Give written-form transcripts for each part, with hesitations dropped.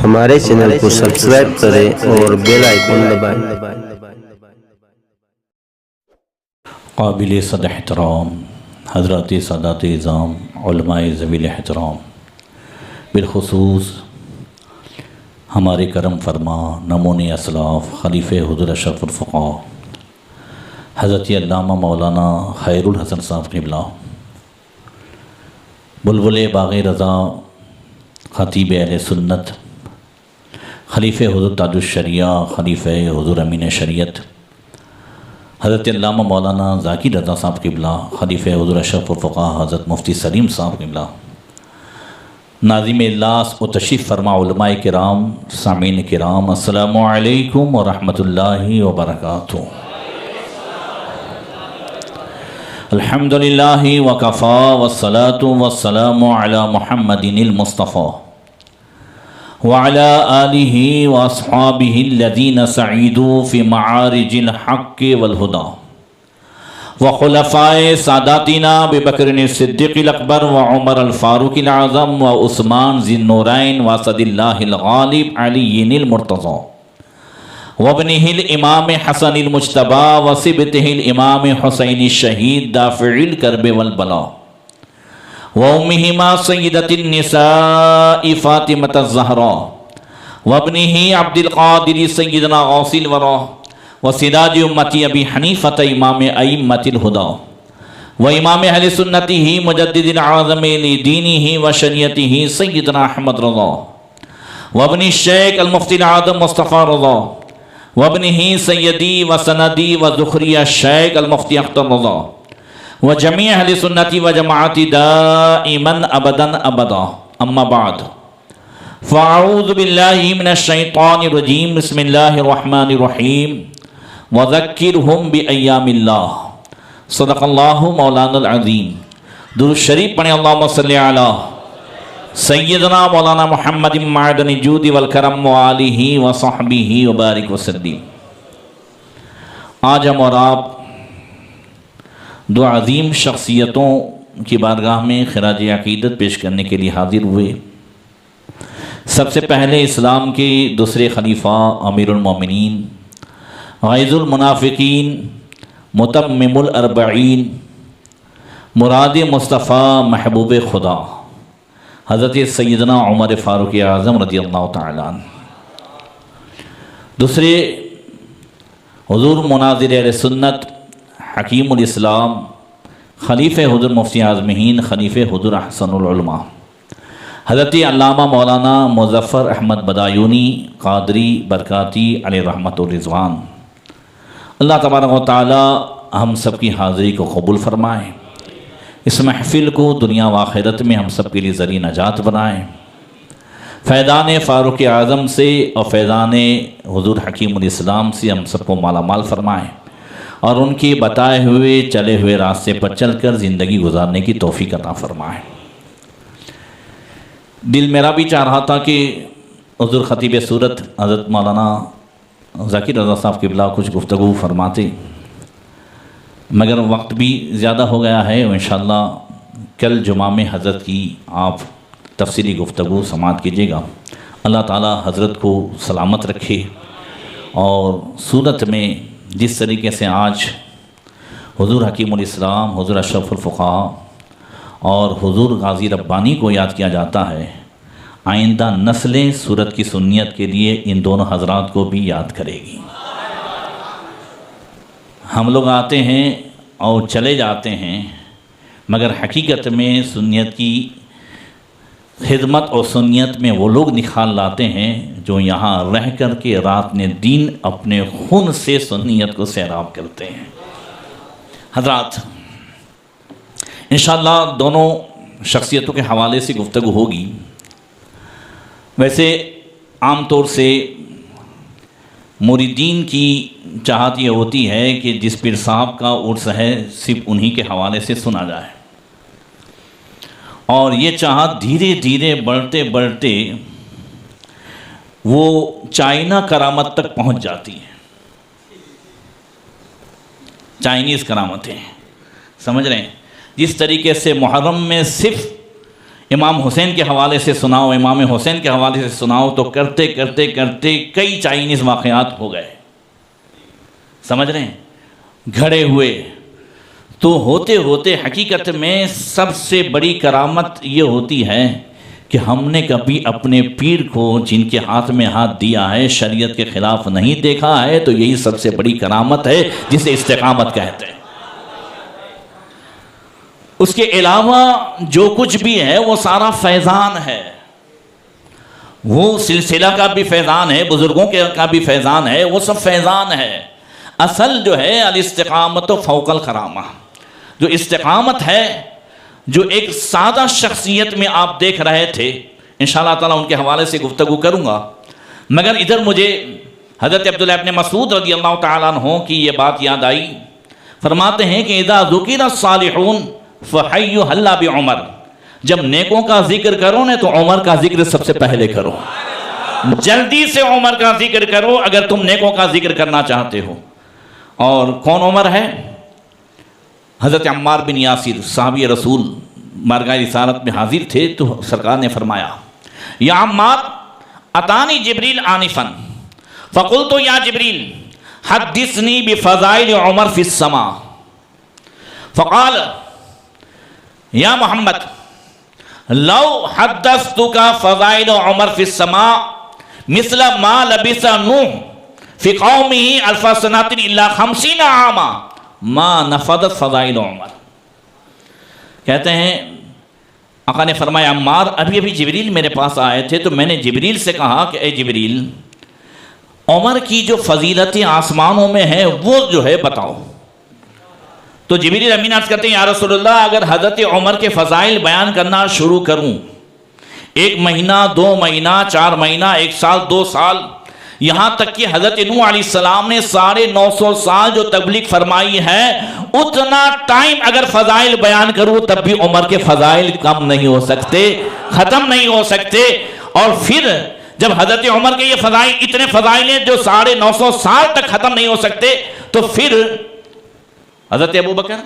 हमारे चैनल को सब्सक्राइब करें और बेल आइकन दबाएं। काबिल सद एहतराम हज़रत सादात इज़ाम उलमाए ज़वील एहतराम, बिलखुसूस हमारे करम फरमा नमूने असलाफ़ खलीफ़े हुज़ूर अशरफुल फ़ुक़हा हज़रत अल्लामा मौलाना खैरुल हसन साहब क़िबला, बुलबुल बाग़ रज़ा ख़तीब अहले सुन्नत, खलीफ़े हुज़ूर ताजुश शरिया, खलीफ़े हुज़ूर अमीन शरीयत हज़रत अल्लामा मौलाना ज़ाकिर रज़ा साहब क़िबला, खलीफ़े हुज़ूर अशरफुल फ़ुक़हा हज़रत मुफ्ती सलीम साहब क़िबला, नाज़िम इजलास व तशरीफ़ फरमा उलमाए किराम, सामीन किराम, अस्सलामु अलैकुम व रहमतुल्लाहि व बरकातुहू। अल्हम्दुलिल्लाहि व कफ़ा वस्सलातु वस्सलामु अला मुहम्मदिनिल मुस्तफ़ा व अला आलिहि व अस्हाबिहि अल्लज़ीना सईदू फ़ी मआरिजिल हक़्क़ि वल हुदा व खुलफ़ाए सादातिना अबू बकर सिद्दीक़िल अकबर व उमर अल फ़ारूक़िल आज़म व उस्मान ज़िन्नूरैन व असदिल्लाहिल गालिब अलीय्यिल मुर्तज़ा व इब्निहिल इमाम हसनिल मुज्तबा व सिबतिहिल इमाम हुसैन शहीद दाफ़िइल कर्ब वल बला व उम्मिहिमा सय्यदतिन निसाइ फ़ातिमत ज़हरा व इब्निहि अब्दुल क़ादिर सय्यदना गौसिल वरा व सिराज उम्मती अबी हनीफ़त इमाम अइम्मतिल हुदा व इमाम अहले सुन्नतिही मुजद्दिदिल आज़म लिदीनिही व शरीयतिही सय्यदना अहमद रज़ा व इब्नि शेख अल मुफ्ती आज़म मुस्तफ़ा रज़ा व इब्निहि सय्यदी व सनदी व ज़ुखरिया शेख अल मुफ्ती अख्तर रज़ा व जमी अहले सुन्नती व जमाअती दाइमन अबदन अबदा, अम्मा बाद फ़अऊज़ु बिल्लाहि मिनश शैतानिर रजीम, बिस्मिल्लाहिर रहमानिर रहीम व ज़क्किरहुम बिअय्यामिल्लाह, सदक़ल्लाहु मौलानाल अज़ीम। दुरूद शरीफ पढ़ें, अल्लाहुम्मा सल्लि अला सय्यदना मौलाना मुहम्मद मअदनिल जूद वल करम व आलिहि व सहबिहि व बारिक वसल्लिम। आज हम और आप दो अज़ीम शख्सियतों की बारगाह में खिराज अक़ीदत पेश करने के लिए हाज़िर हुए। सबसे पहले इस्लाम के दूसरे खलीफा अमीरुल मोमिनीन, ग़ैज़ुल मुनाफ़िक़ीन, मुतम्मिमुल अर्बईन, मुराद मुस्तफ़ा महबूब खुदा हज़रत सय्यदना उमर फ़ारूक़ आज़म रज़ियल्लाहु तआला अन्हु। दूसरे हुज़ूर मुनाज़िर अहले सुन्नत, हकीमुल इस्लाम, खलीफ़े हुज़ूर मुफ्ती आज़मीन, खलीफ़े हुज़ूर अहसनुल उलमा हज़रत अल्लामा मौलाना मुज़फ़्फ़र अहमद बदायूनी क़ादरी बरकाती अलैहि रहमतुर रिज़वान। अल्लाह तबारक व तआला हम सब की हाज़िरी को कबूल फ़रमाए, इस महफ़िल को दुनिया व आख़िरत में हम सब के लिए ज़रिए नजात बनाए। फ़ैज़ान फ़ारूक़ आज़म से और फ़ैज़ान हुज़ूर हकीमुल इस्लाम से हम सबको माला माल फ़रमाए और उनके बताए हुए चले हुए रास्ते पर चलकर ज़िंदगी गुजारने की तौफ़ीक़ अता फ़रमाए। दिल मेरा भी चाह रहा था कि हुज़ूर ख़तीब सूरत हज़रत मौलाना ज़ाकिर रज़ा साहब क़िबला कुछ गुफ्तगू फ़रमाते, मगर वक्त भी ज़्यादा हो गया है। इंशाअल्लाह कल जुमा में हज़रत की आप तफ़सीली गुफ्तगू समाअत कीजिएगा। अल्लाह ताला हज़रत को सलामत रखे और सूरत में जिस तरीके से आज हुज़ूर हकीमुल इस्लाम, हुज़ूर अशरफुल फ़ुक़हा और हुज़ूर गाज़ी रब्बानी को याद किया जाता है, आइंदा नस्लें सूरत की सुन्नियत के लिए इन दोनों हज़रात को भी याद करेगी। हम लोग आते हैं और चले जाते हैं, मगर हकीकत में सुन्नियत की खिदमत और सुन्नियत में वो लोग निखार लाते हैं जो यहाँ रह कर के रात ने दिन अपने खून से सुन्नियत को सैराब करते हैं। हज़रात, इंशाअल्लाह दोनों शख्सियतों के हवाले से गुफ्तगू होगी। वैसे आम तौर से मुरीदीन की चाहत ये होती है कि जिस पीर साहब का उर्स है सिर्फ उन्हीं के हवाले से सुना जाए, और ये चाहत धीरे धीरे बढ़ते बढ़ते वो चाइना करामत तक पहुंच जाती है। चाइनीज़ करामतें, समझ रहे हैं? जिस तरीके से मुहर्रम में सिर्फ इमाम हुसैन के हवाले से सुनाओ, इमाम हुसैन के हवाले से सुनाओ, तो करते करते करते कई चाइनीज़ वाक़यात हो गए, समझ रहे हैं, घड़े हुए। तो होते होते हकीकत में सबसे बड़ी करामत ये होती है कि हमने कभी अपने पीर को जिनके हाथ में हाथ दिया है शरीयत के ख़िलाफ़ नहीं देखा है, तो यही सबसे बड़ी करामत है जिसे इस्तिक़ामत कहते हैं। उसके अलावा जो कुछ भी है वो सारा फैज़ान है, वो सिलसिला का भी फैज़ान है, बुज़ुर्गों के का भी फैज़ान है, वो सब फैज़ान है। असल जो है अल इस्तिक़ामत फ़ौक़ल करामा, जो इस्तिक़ामत है, जो एक सादा शख्सियत में आप देख रहे थे, इंशाअल्लाह ताला उनके हवाले से गुफ्तगू करूँगा। मगर इधर मुझे हज़रत अब्दुल्लाह इब्न मसूद रज़ियल्लाहु ताला अन्हु की ये बात याद आई। फरमाते हैं कि इज़ा ज़ुकिरा सालिहून फ़हय्यु हल्ला बि उमर, जब नेकों का जिक्र करो ना तो उमर का जिक्र सबसे पहले करो, जल्दी से उमर का जिक्र करो अगर तुम नेकों का जिक्र करना चाहते हो। और कौन उमर है? हज़रत अम्मार बिन यासिर साहबी रसूल बारगाह रिसालत में हाजिर थे, तो सरकार ने फरमाया, या अम्मार अतानी जिब्रील आनिफन फ़क़ुल्तु या जिब्रील हद्दिसनी बिफ़ज़ाइल उमर फ़िस्समा, फ़क़ाल या मोहम्मद लौ हद्दस्तुका फ़ज़ाइल उमर फ़िस्समा मिस्ल मा लबिसा नूह फ़ी क़ौमिही अल्फ़ सनातिन इल्ला 50 आमा मा नफ़दत फ़ज़ाइल उमर। कहते हैं आका ने फरमाया, अम्मार अभी अभी जिब्रील मेरे पास आए थे, तो मैंने जिब्रील से कहा कि ए जिब्रील, उमर की जो फजीलतें आसमानों में हैं वो जो है बताओ। तो जिब्रील अमीन अर्ज़ करते हैं, या रसूलल्लाह, अगर हज़रत उमर के फ़ज़ाइल बयान करना शुरू करूँ, 1 महीना 2 महीना 4 महीना 1 साल 2 साल, यहाँ तक कि हज़रत नूह अलैहिस्सलाम ने 950 साल जो तबलीग फरमाई है, उतना टाइम अगर फ़ज़ाइल बयान करूँ तब भी उमर के फ़ज़ाइल कम नहीं हो सकते, ख़त्म नहीं हो सकते। और फिर जब हज़रत उमर के ये फ़ज़ाइल, इतने फ़ज़ाइल हैं जो 950 साल तक ख़त्म नहीं हो सकते, तो फिर हज़रत अबू बकर,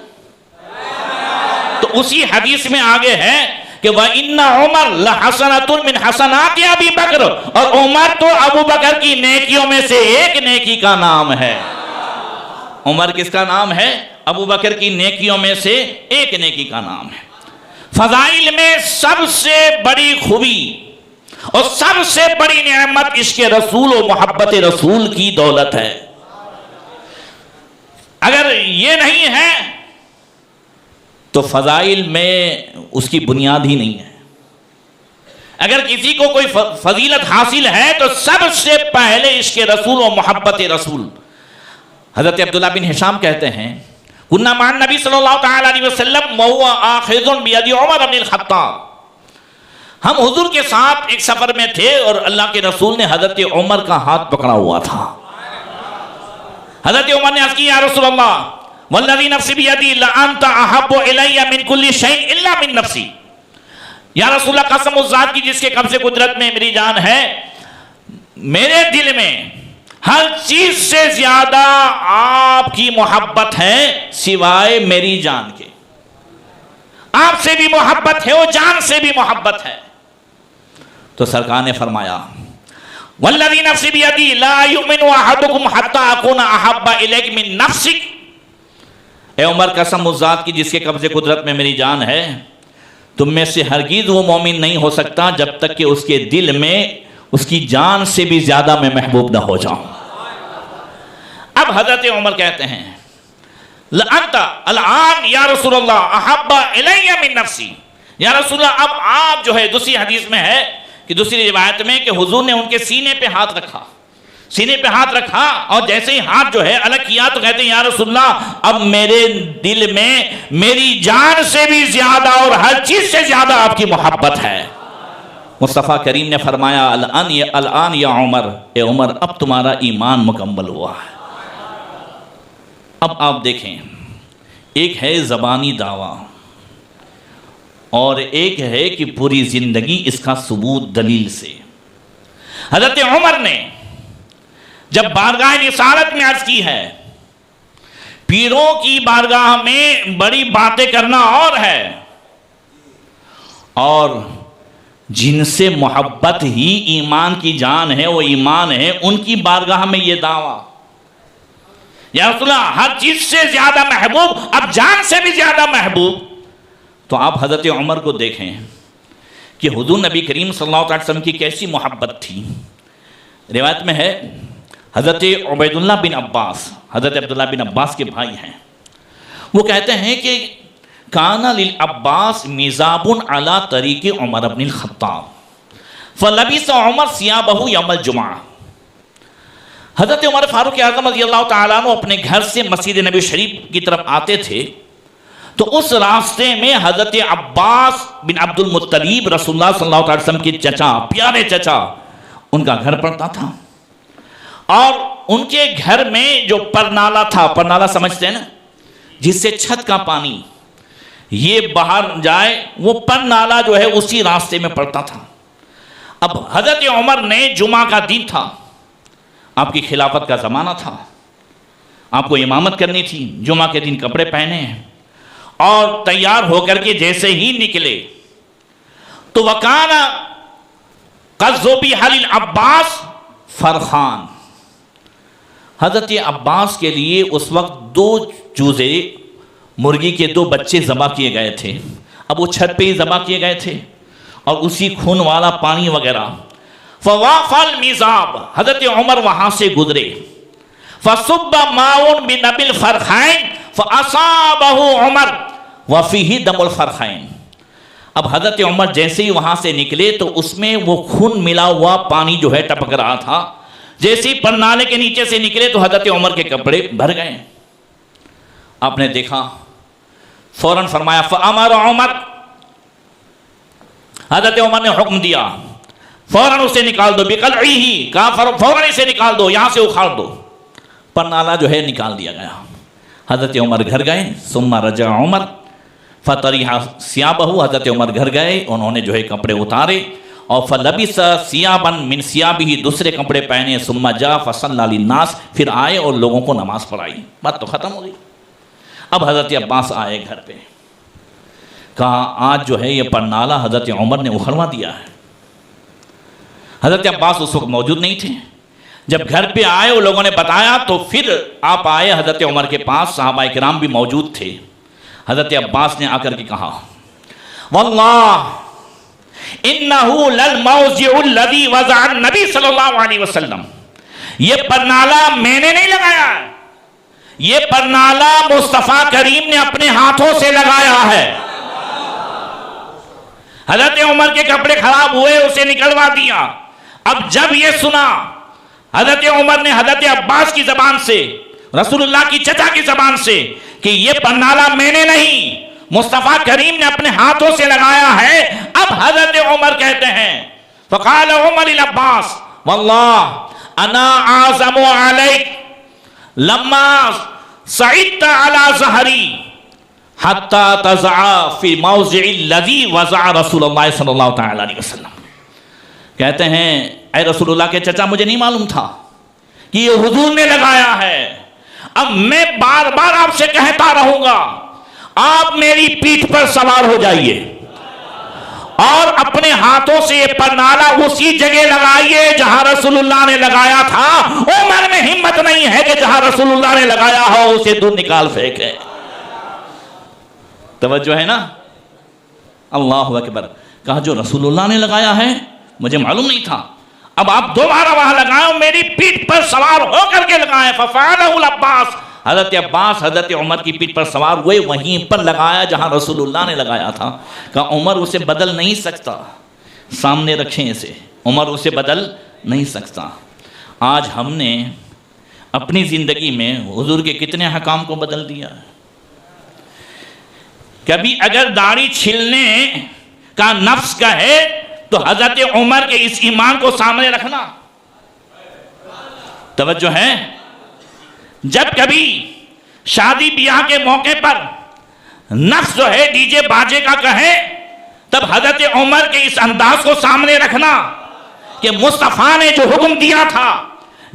तो उसी हदीस में आगे है कि वह इन्ना उमर लहसनतुन मिन हसनाति अबी बकर, और उमर तो अबू बकर की नेकियों में से एक नेकी का नाम है। उमर किसका नाम है? अबू बकर की नेकियों में से एक नेकी का नाम है। फजाइल में सबसे बड़ी खूबी और सबसे बड़ी नेमत इश्क़ रसूल और मोहब्बत रसूल की दौलत है। अगर ये नहीं है तो फजाइल में उसकी बुनियाद ही नहीं है। अगर किसी को कोई फजीलत हासिल है तो सबसे पहले इश्क़ रसूल और मोहब्बत रसूल। हज़रत अब्दुल्लाह बिन हिशाम कहते हैं, कुन्ना मान नबी सल्लल्लाहु तआला अलैहि वसल्लम व हुवा आखिज़ुन बियदि उमर इब्न अल-खत्ताब, हम हुजूर के साथ एक सफर में थे और अल्लाह के रसूल ने हज़रत उमर का हाथ पकड़ा हुआ था। हज़रत उमर ने अर्ज़ की, या रसूल अल्लाह वल्लज़ी नफ्सी बियदी ला अंता अहब्बु इलैया मिन कुल्ली शैइन इल्ला मिन नफ्सी, या रसूल अल्लाह कसम उस ज़ात की जिसके कब्ज़े कुदरत में मेरी जान है, मेरे दिल में हर चीज से ज्यादा आपकी मोहब्बत है सिवाय मेरी जान के। आपसे भी मोहब्बत है और जान से भी मोहब्बत है। तो सरकार ने फरमाया, वल्लज़ी नफ्सी बियदी ला युमिनु अहदुकुम हत्ता अकूना अहब्बा इलैका मिन नफ्सिक, ए उमर कसम उस ज़ात की जिसके कब्ज़े कुदरत में मेरी जान है, तुम में से हरगिज़ वो मोमिन नहीं हो सकता जब तक कि उसके दिल में उसकी जान से भी ज्यादा मैं महबूब ना हो जाऊं। अब हजरत उमर कहते हैं, लअंता अलआन या रसूलल्लाह अहब्बा इलैया मिन नफ्सी, या रसूलल्लाह अब आप जो है, दूसरी हदीस में है कि दूसरी रिवायत में कि हुजूर ने उनके सीने पे हाथ रखा, सीने पे हाथ रखा और जैसे ही हाथ जो है अलग किया तो कहते हैं, या रसूलल्लाह अब मेरे दिल में मेरी जान से भी ज्यादा और हर चीज से ज्यादा आपकी मोहब्बत है। मुस्तफ़ा करीम ने फरमाया, अलआन या उमर, ए उमर अब तुम्हारा ईमान मुकम्मल हुआ है। अब आप देखें, एक है ज़बानी दावा और एक है कि पूरी ज़िंदगी इसका सबूत दलील से। हज़रत उमर ने जब बारगाह रिसालत में अर्ज़ की है, पीरों की बारगाह में बड़ी बातें करना और है और जिनसे मोहब्बत ही ईमान की जान है, वो ईमान है, उनकी बारगाह में ये दावा, या रसूलल्लाह हर चीज से ज्यादा महबूब, अब जान से भी ज्यादा महबूब। तो आप हजरत उमर को देखें कि हुजूर नबी करीम सल्लल्लाहु अलैहि वसल्लम की कैसी मोहब्बत थी। रिवायत में है हजरत उबैदुल्लाह बिन अब्बास, हजरत अब्दुल्लाह बिन अब्बास के भाई हैं, वो कहते हैं कि काना लिल अब्बास मिजाबुन अला तरीके उमर इब्नुल खत्ताब फलबिस उमर सियाबहु यौमल जुमा। हजरत उमर फारूक आज़म रज़ियल्लाहु ताला अन्हु अपने घर से मस्जिद नबी शरीफ की तरफ आते थे तो उस रास्ते में हजरत अब्बास बिन अब्दुल मुत्तलिब रसूलुल्लाह सल्लल्लाहु अलैहि वसल्लम के चचा, प्यारे चचा, उनका घर पड़ता था। और उनके घर में जो परनाला था, परनाला समझते हैं ना, जिससे छत का पानी ये बाहर जाए, वो परनाला जो है उसी रास्ते में पड़ता था। अब हजरत उमर ने, जुमा का दिन था, आपकी खिलाफत का ज़माना था, आपको इमामत करनी थी, जुमा के दिन कपड़े पहने और तैयार होकर के जैसे ही निकले तो वकाना कज़्ज़ुबी हलिल अब्बास फरखान, हजरत अब्बास के लिए उस वक्त 2 चूजे, मुर्गी के 2 बच्चे ज़बा किए गए थे। अब वो छत पे ही ज़बा किए गए थे और उसी खून वाला पानी वगैरह। फवाफल मिजाब, हजरत उमर वहां से गुजरे, फसुब्बा माउन बिनबिल फरखाइन फअसाबहु उमर वफीही दमुल फरखाइन। अब हजरत उमर जैसे ही वहां से निकले तो उसमें वो खून मिला हुआ पानी जो है टपक रहा था। जैसे ही परनाले के नीचे से निकले तो हजरत उमर के कपड़े भर गए। आपने देखा, फौरन फरमाया फअमर उमर, हजरत उमर ने हुक्म दिया, फौरन उसे निकाल दो, बिकलईही, कहा फौरन इसे निकाल दो, यहां से उखाड़ दो। परनाला जो है निकाल दिया गया। हजरत उमर घर गए, सुम्मा रजा उमर फतरिहा सियाबहु, हजरत उमर घर गए, उन्होंने जो है कपड़े उतारे और फलबिस सियाबन मिन सियाबिही, दूसरे कपड़े पहने, सुम्मा जा फसल्ला लिन्नास, फिर आए और लोगों को नमाज पढ़ाई। बात तो खत्म हो गई। अब हजरत अब्बास आए घर पे, कहा आज जो है ये परनाला हजरत उमर ने उखड़वा दिया है। हजरत अब्बास उस वक्त मौजूद नहीं थे। जब घर पे आए और लोगों ने बताया तो फिर आप आए हजरत उमर के पास, सहाबा किराम भी मौजूद थे। हजरत अब्बास ने आकर के कहा वल्लाह इन्नहु लल मौज़िउल लज़ी वज़अ नबी सल्लल्लाहु अलैहि वसल्लम, ये परनाला मैंने नहीं लगाया, ये परनाला मुस्तफ़ा करीम ने अपने हाथों से लगाया है। हजरत उमर के कपड़े खराब हुए, उसे निकलवा दिया। अब जब ये सुना हजरत उमर ने हजरत अब्बास की जबान से, रसूलुल्लाह की चचा की जबान से, कि ये परनाला मैंने नहीं, मुस्तफ़ा करीम ने अपने हाथों से लगाया है। अब हजरत उमर कहते हैं फ़क़ाल उमर लिल अब्बास वल्लाह अना आज़मु अलैक लम्मा सईदता अला ज़हरी हत्ता तज़अ फी मौज़िइल लज़ी वज़अ रसूलुल्लाह सल्लल्लाहु तआला अलैहि वसल्लम। कहते हैं ऐ रसूलुल्लाह के चचा, मुझे नहीं मालूम था कि ये हुजूर ने लगाया है। अब मैं बार बार आपसे कहता रहूंगा, आप मेरी पीठ पर सवार हो जाइए और अपने हाथों से ये परनाला उसी जगह लगाइए जहां रसूलुल्लाह ने लगाया था। उमर में हिम्मत नहीं है कि जहां रसूलुल्लाह ने लगाया हो उसे दूर निकाल फेंके। तवज्जो है ना? अल्लाहु अकबर। कहा जो रसूलुल्लाह ने लगाया है मुझे मालूम नहीं था, अब आप दोबारा वहां लगाओ, मेरी पीठ पर सवार होकर के लगाए। फफ़अलहुल अब्बास, हजरत अब्बास हजरत उमर की पीठ पर सवार हुए, वहीं पर लगाया जहां रसूलुल्लाह ने लगाया था। कहा उमर उसे बदल नहीं सकता, सामने रखें इसे, उमर उसे बदल नहीं सकता। आज हमने अपनी ज़िंदगी में हुजूर के कितने हकाम को बदल दिया। कभी अगर दाढ़ी छीलने का नफ्स का है तो हजरत उमर के इस ईमान को सामने रखना। तवज्जो है? जब कभी शादी ब्याह के मौके पर नफ्स जो है डीजे बाजे का कहे, तब हजरत उमर के इस अंदाज को सामने रखना कि मुस्तफ़ा ने जो हुक्म दिया था,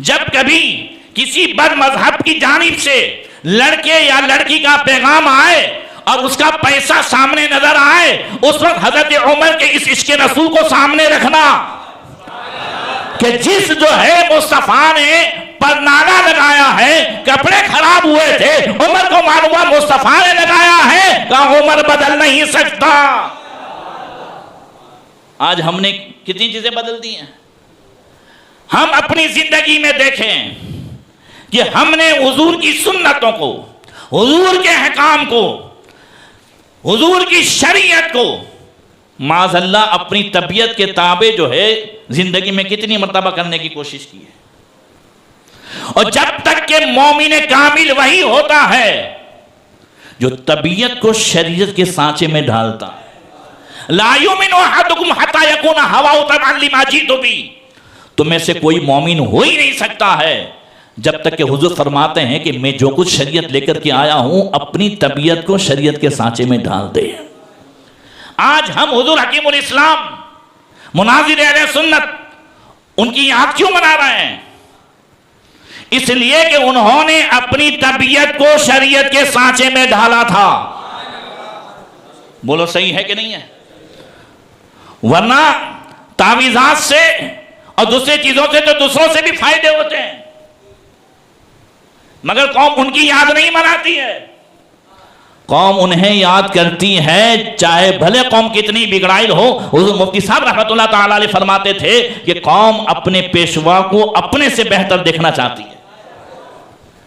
जब कभी किसी बद मजहब की जानिब से लड़के या लड़की का पैगाम आए और उसका पैसा सामने नजर आए, उस वक्त हजरत उमर के इस इश्क रसूल को सामने रखना कि जिस जो है मुस्तफा ने पर नाला लगाया है, कपड़े खराब हुए थे, उमर को मालूम हुआ मुस्तफा ने लगाया है, कहा उमर बदल नहीं सकता। आज हमने कितनी चीजें बदल दी हैं। हम अपनी जिंदगी में देखें कि हमने हुजूर की सुन्नतों को, हुजूर के अहकाम को, हुजूर की शरीयत को माज़अल्लाह अपनी तबीयत के ताबे जो है जिंदगी में कितनी मर्तबा करने की कोशिश की है। और जब तक के मोमिन कामिल वही होता है जो तबीयत को शरीयत के सांचे में ढालता है। ला युमिनु अहदुकुम हत्ता यकूना हवाहु तबअन लिमा जितु बि, तुम में से कोई मोमिन हो ही नहीं सकता है जब तक कि हुजूर फरमाते हैं कि मैं जो कुछ शरीयत लेकर के आया हूं अपनी तबीयत को शरीयत के सांचे में ढाल दे। आज हम हुजूर हकीमुल इस्लाम मुनाजिर अहले सुन्नत उनकी याद क्यों मना रहे हैं? इसलिए कि उन्होंने अपनी तबीयत को शरीयत के सांचे में ढाला था। बोलो सही है कि नहीं है? वरना तावीज़ात से और दूसरी चीजों से तो दूसरों से भी फायदे होते हैं, मगर कौम उनकी याद नहीं मनाती है। कौम उन्हें याद करती है चाहे भले कौम कितनी बिगड़ाइल हो। हुज़ूर मुफ्ती साहब रहमतुल्लाह ताला अलैह फरमाते थे कि कौम अपने पेशवा को अपने से बेहतर देखना चाहती है।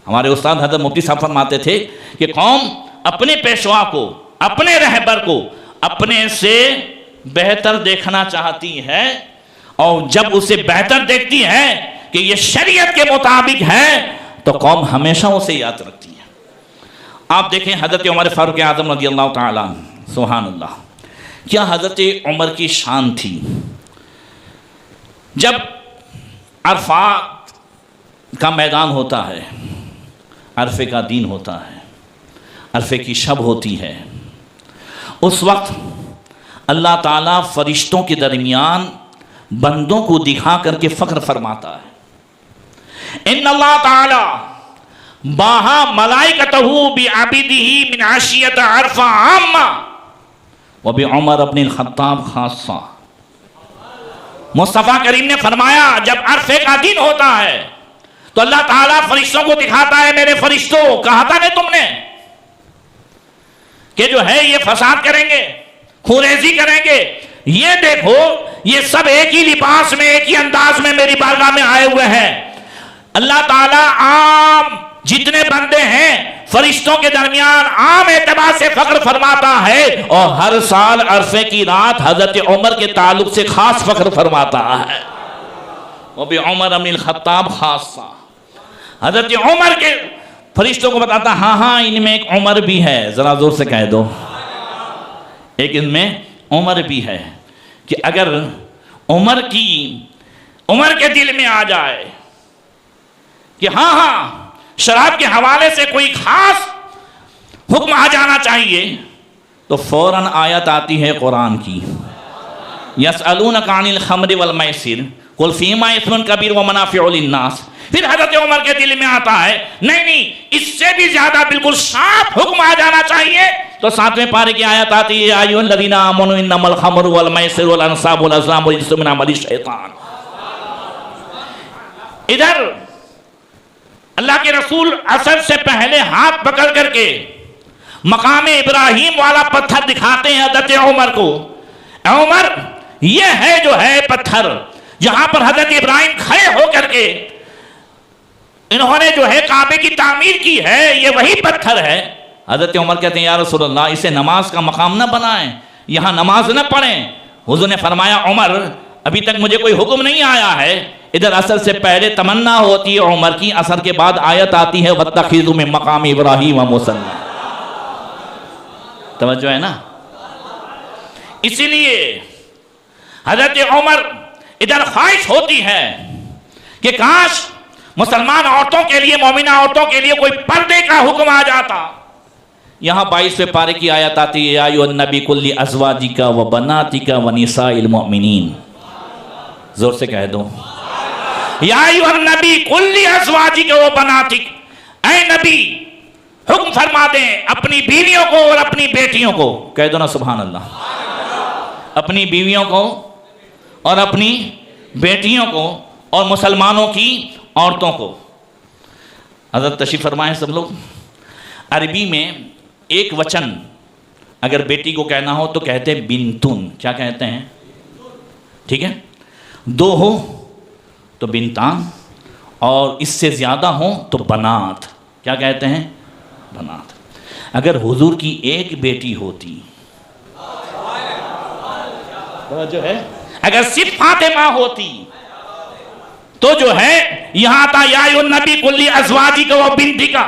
हमारे उस्ताद हज़रत मुफ्ती साहब फरमाते थे कि कौम अपने पेशवा को, अपने रहबर को अपने से बेहतर देखना चाहती है, और जब उसे बेहतर देखती है कि ये शरीयत के मुताबिक है तो कौम हमेशा उसे याद रखती है। आप देखें हजरत उमर फारूक आज़म रज़ियल्लाहु ताला अन्हु, सुभान अल्लाह, क्या हजरत उमर की शान थी। जब अरफात का मैदान होता है, अरफे का दिन होता है, अरफे की शब होती है, उस वक्त अल्लाह ताला फरिश्तों के दरमियान बंदों को दिखा करके फख्र फरमाता है। इन्नल्लाह ताला बाहा मलाइकतहू बिअबिदिही मिन आशियत अरफा आम्मा व बि उमर इब्न अल-खत्ताब खासा। मुस्तफ़ा करीम ने फरमाया जब अरफे का दिन होता है तो अल्लाह ताला फरिश्तों को दिखाता है, मेरे फरिश्तों, कहा था नहीं तुमने कि जो है ये फसाद करेंगे, खुरेजी करेंगे, ये देखो ये सब एक ही लिबास में, एक ही अंदाज में मेरी बारगाह में आए हुए हैं। अल्लाह ताला आम जितने बंदे हैं फरिश्तों के दरमियान आम एतबार से फख्र फरमाता है, और हर साल अरफे की रात हजरत उमर के ताल्लुक से खास फख्र फरमाता है। वो भी उमर इब्न अल-खत्ताब खासा, हजरत उमर के फरिश्तों को बताता, हाँ हाँ इनमें एक उमर भी है, जरा जोर से कह दो, एक इनमें उमर भी है। कि अगर उमर के दिल में आ जाए कि हाँ हाँ शराब के हवाले से कोई खास हुक्म आ जाना चाहिए, तो फौरन आयत आती है कुरान की, यसअलूनका अनिल खम्रि वल मैसिर कुल फीहिमा इस्मुन कबीर व मनाफिउ लिन्नास। फिर हजरत उमर के दिल में आता है नहीं, इससे भी ज्यादा बिल्कुल साफ हुक्म आ जाना चाहिए, तो 7वें पारे की आयत आती है, या अय्युहल्लज़ीना आमनू इन्नमल खम्रु वल मैसिरु वल अंसाबु वल अज़लामु रिज्सुम मिन अमलि शैतान। इधर अल्लाह के रसूल असर से पहले हाथ पकड़ करके मकाम इब्राहिम वाला पत्थर दिखाते हैं हजरत उमर को। उमर ये है जो है पत्थर जहां पर हजरत इब्राहिम खड़े होकर के इन्होंने जो है काबे की तामीर की है, ये वही पत्थर है। हजरत उमर कहते हैं या रसूल अल्लाह इसे नमाज का मकाम न बनाएं, यहाँ नमाज न पढ़ें। हुजूर ने फरमाया उमर अभी तक मुझे कोई हुक्म नहीं आया है। इधर असर से पहले तमन्ना होती है उमर की, असर के बाद आयत आती है वत्तखिज़ू मिन मकाम इब्राहिम मुसल्ला। तवज्जो है ना? इसीलिए हजरत उमर इधर ख्वाहिश होती है कि काश मुसलमान औरतों के लिए, मोमिना औरतों के लिए कोई पर्दे का हुक्म आ जाता। यहाँ 22वें पारे की आयत आती है, या अय्युहन नबी कुल्ली अज़वाजिका व बनातिका व निसाइल मुमिनीन। जोर से कह दो, या अय्युहन नबी कुल्ली अज़वाजिका व बनातिक, ऐ नबी हुक्म फरमा दें अपनी बीवियों को और अपनी बेटियों को, कह दो ना सुभान अल्लाह, अपनी बीवियों को और अपनी बेटियों को और मुसलमानों की औरतों को। हज़रत तशरीफ़ फरमाएं सब लोग। अरबी में एक वचन अगर बेटी को कहना हो तो कहते हैं बिंतुन, क्या कहते हैं, ठीक है, दो हो तो बिंतान और इससे ज़्यादा हो तो बनात, क्या कहते हैं, बनात। अगर हुजूर की एक बेटी होती जो है, अगर सिर्फ फातिमा होती तो जो है यहाँ था या नबी कुल्ली अज़वाजी का व बिन्ती का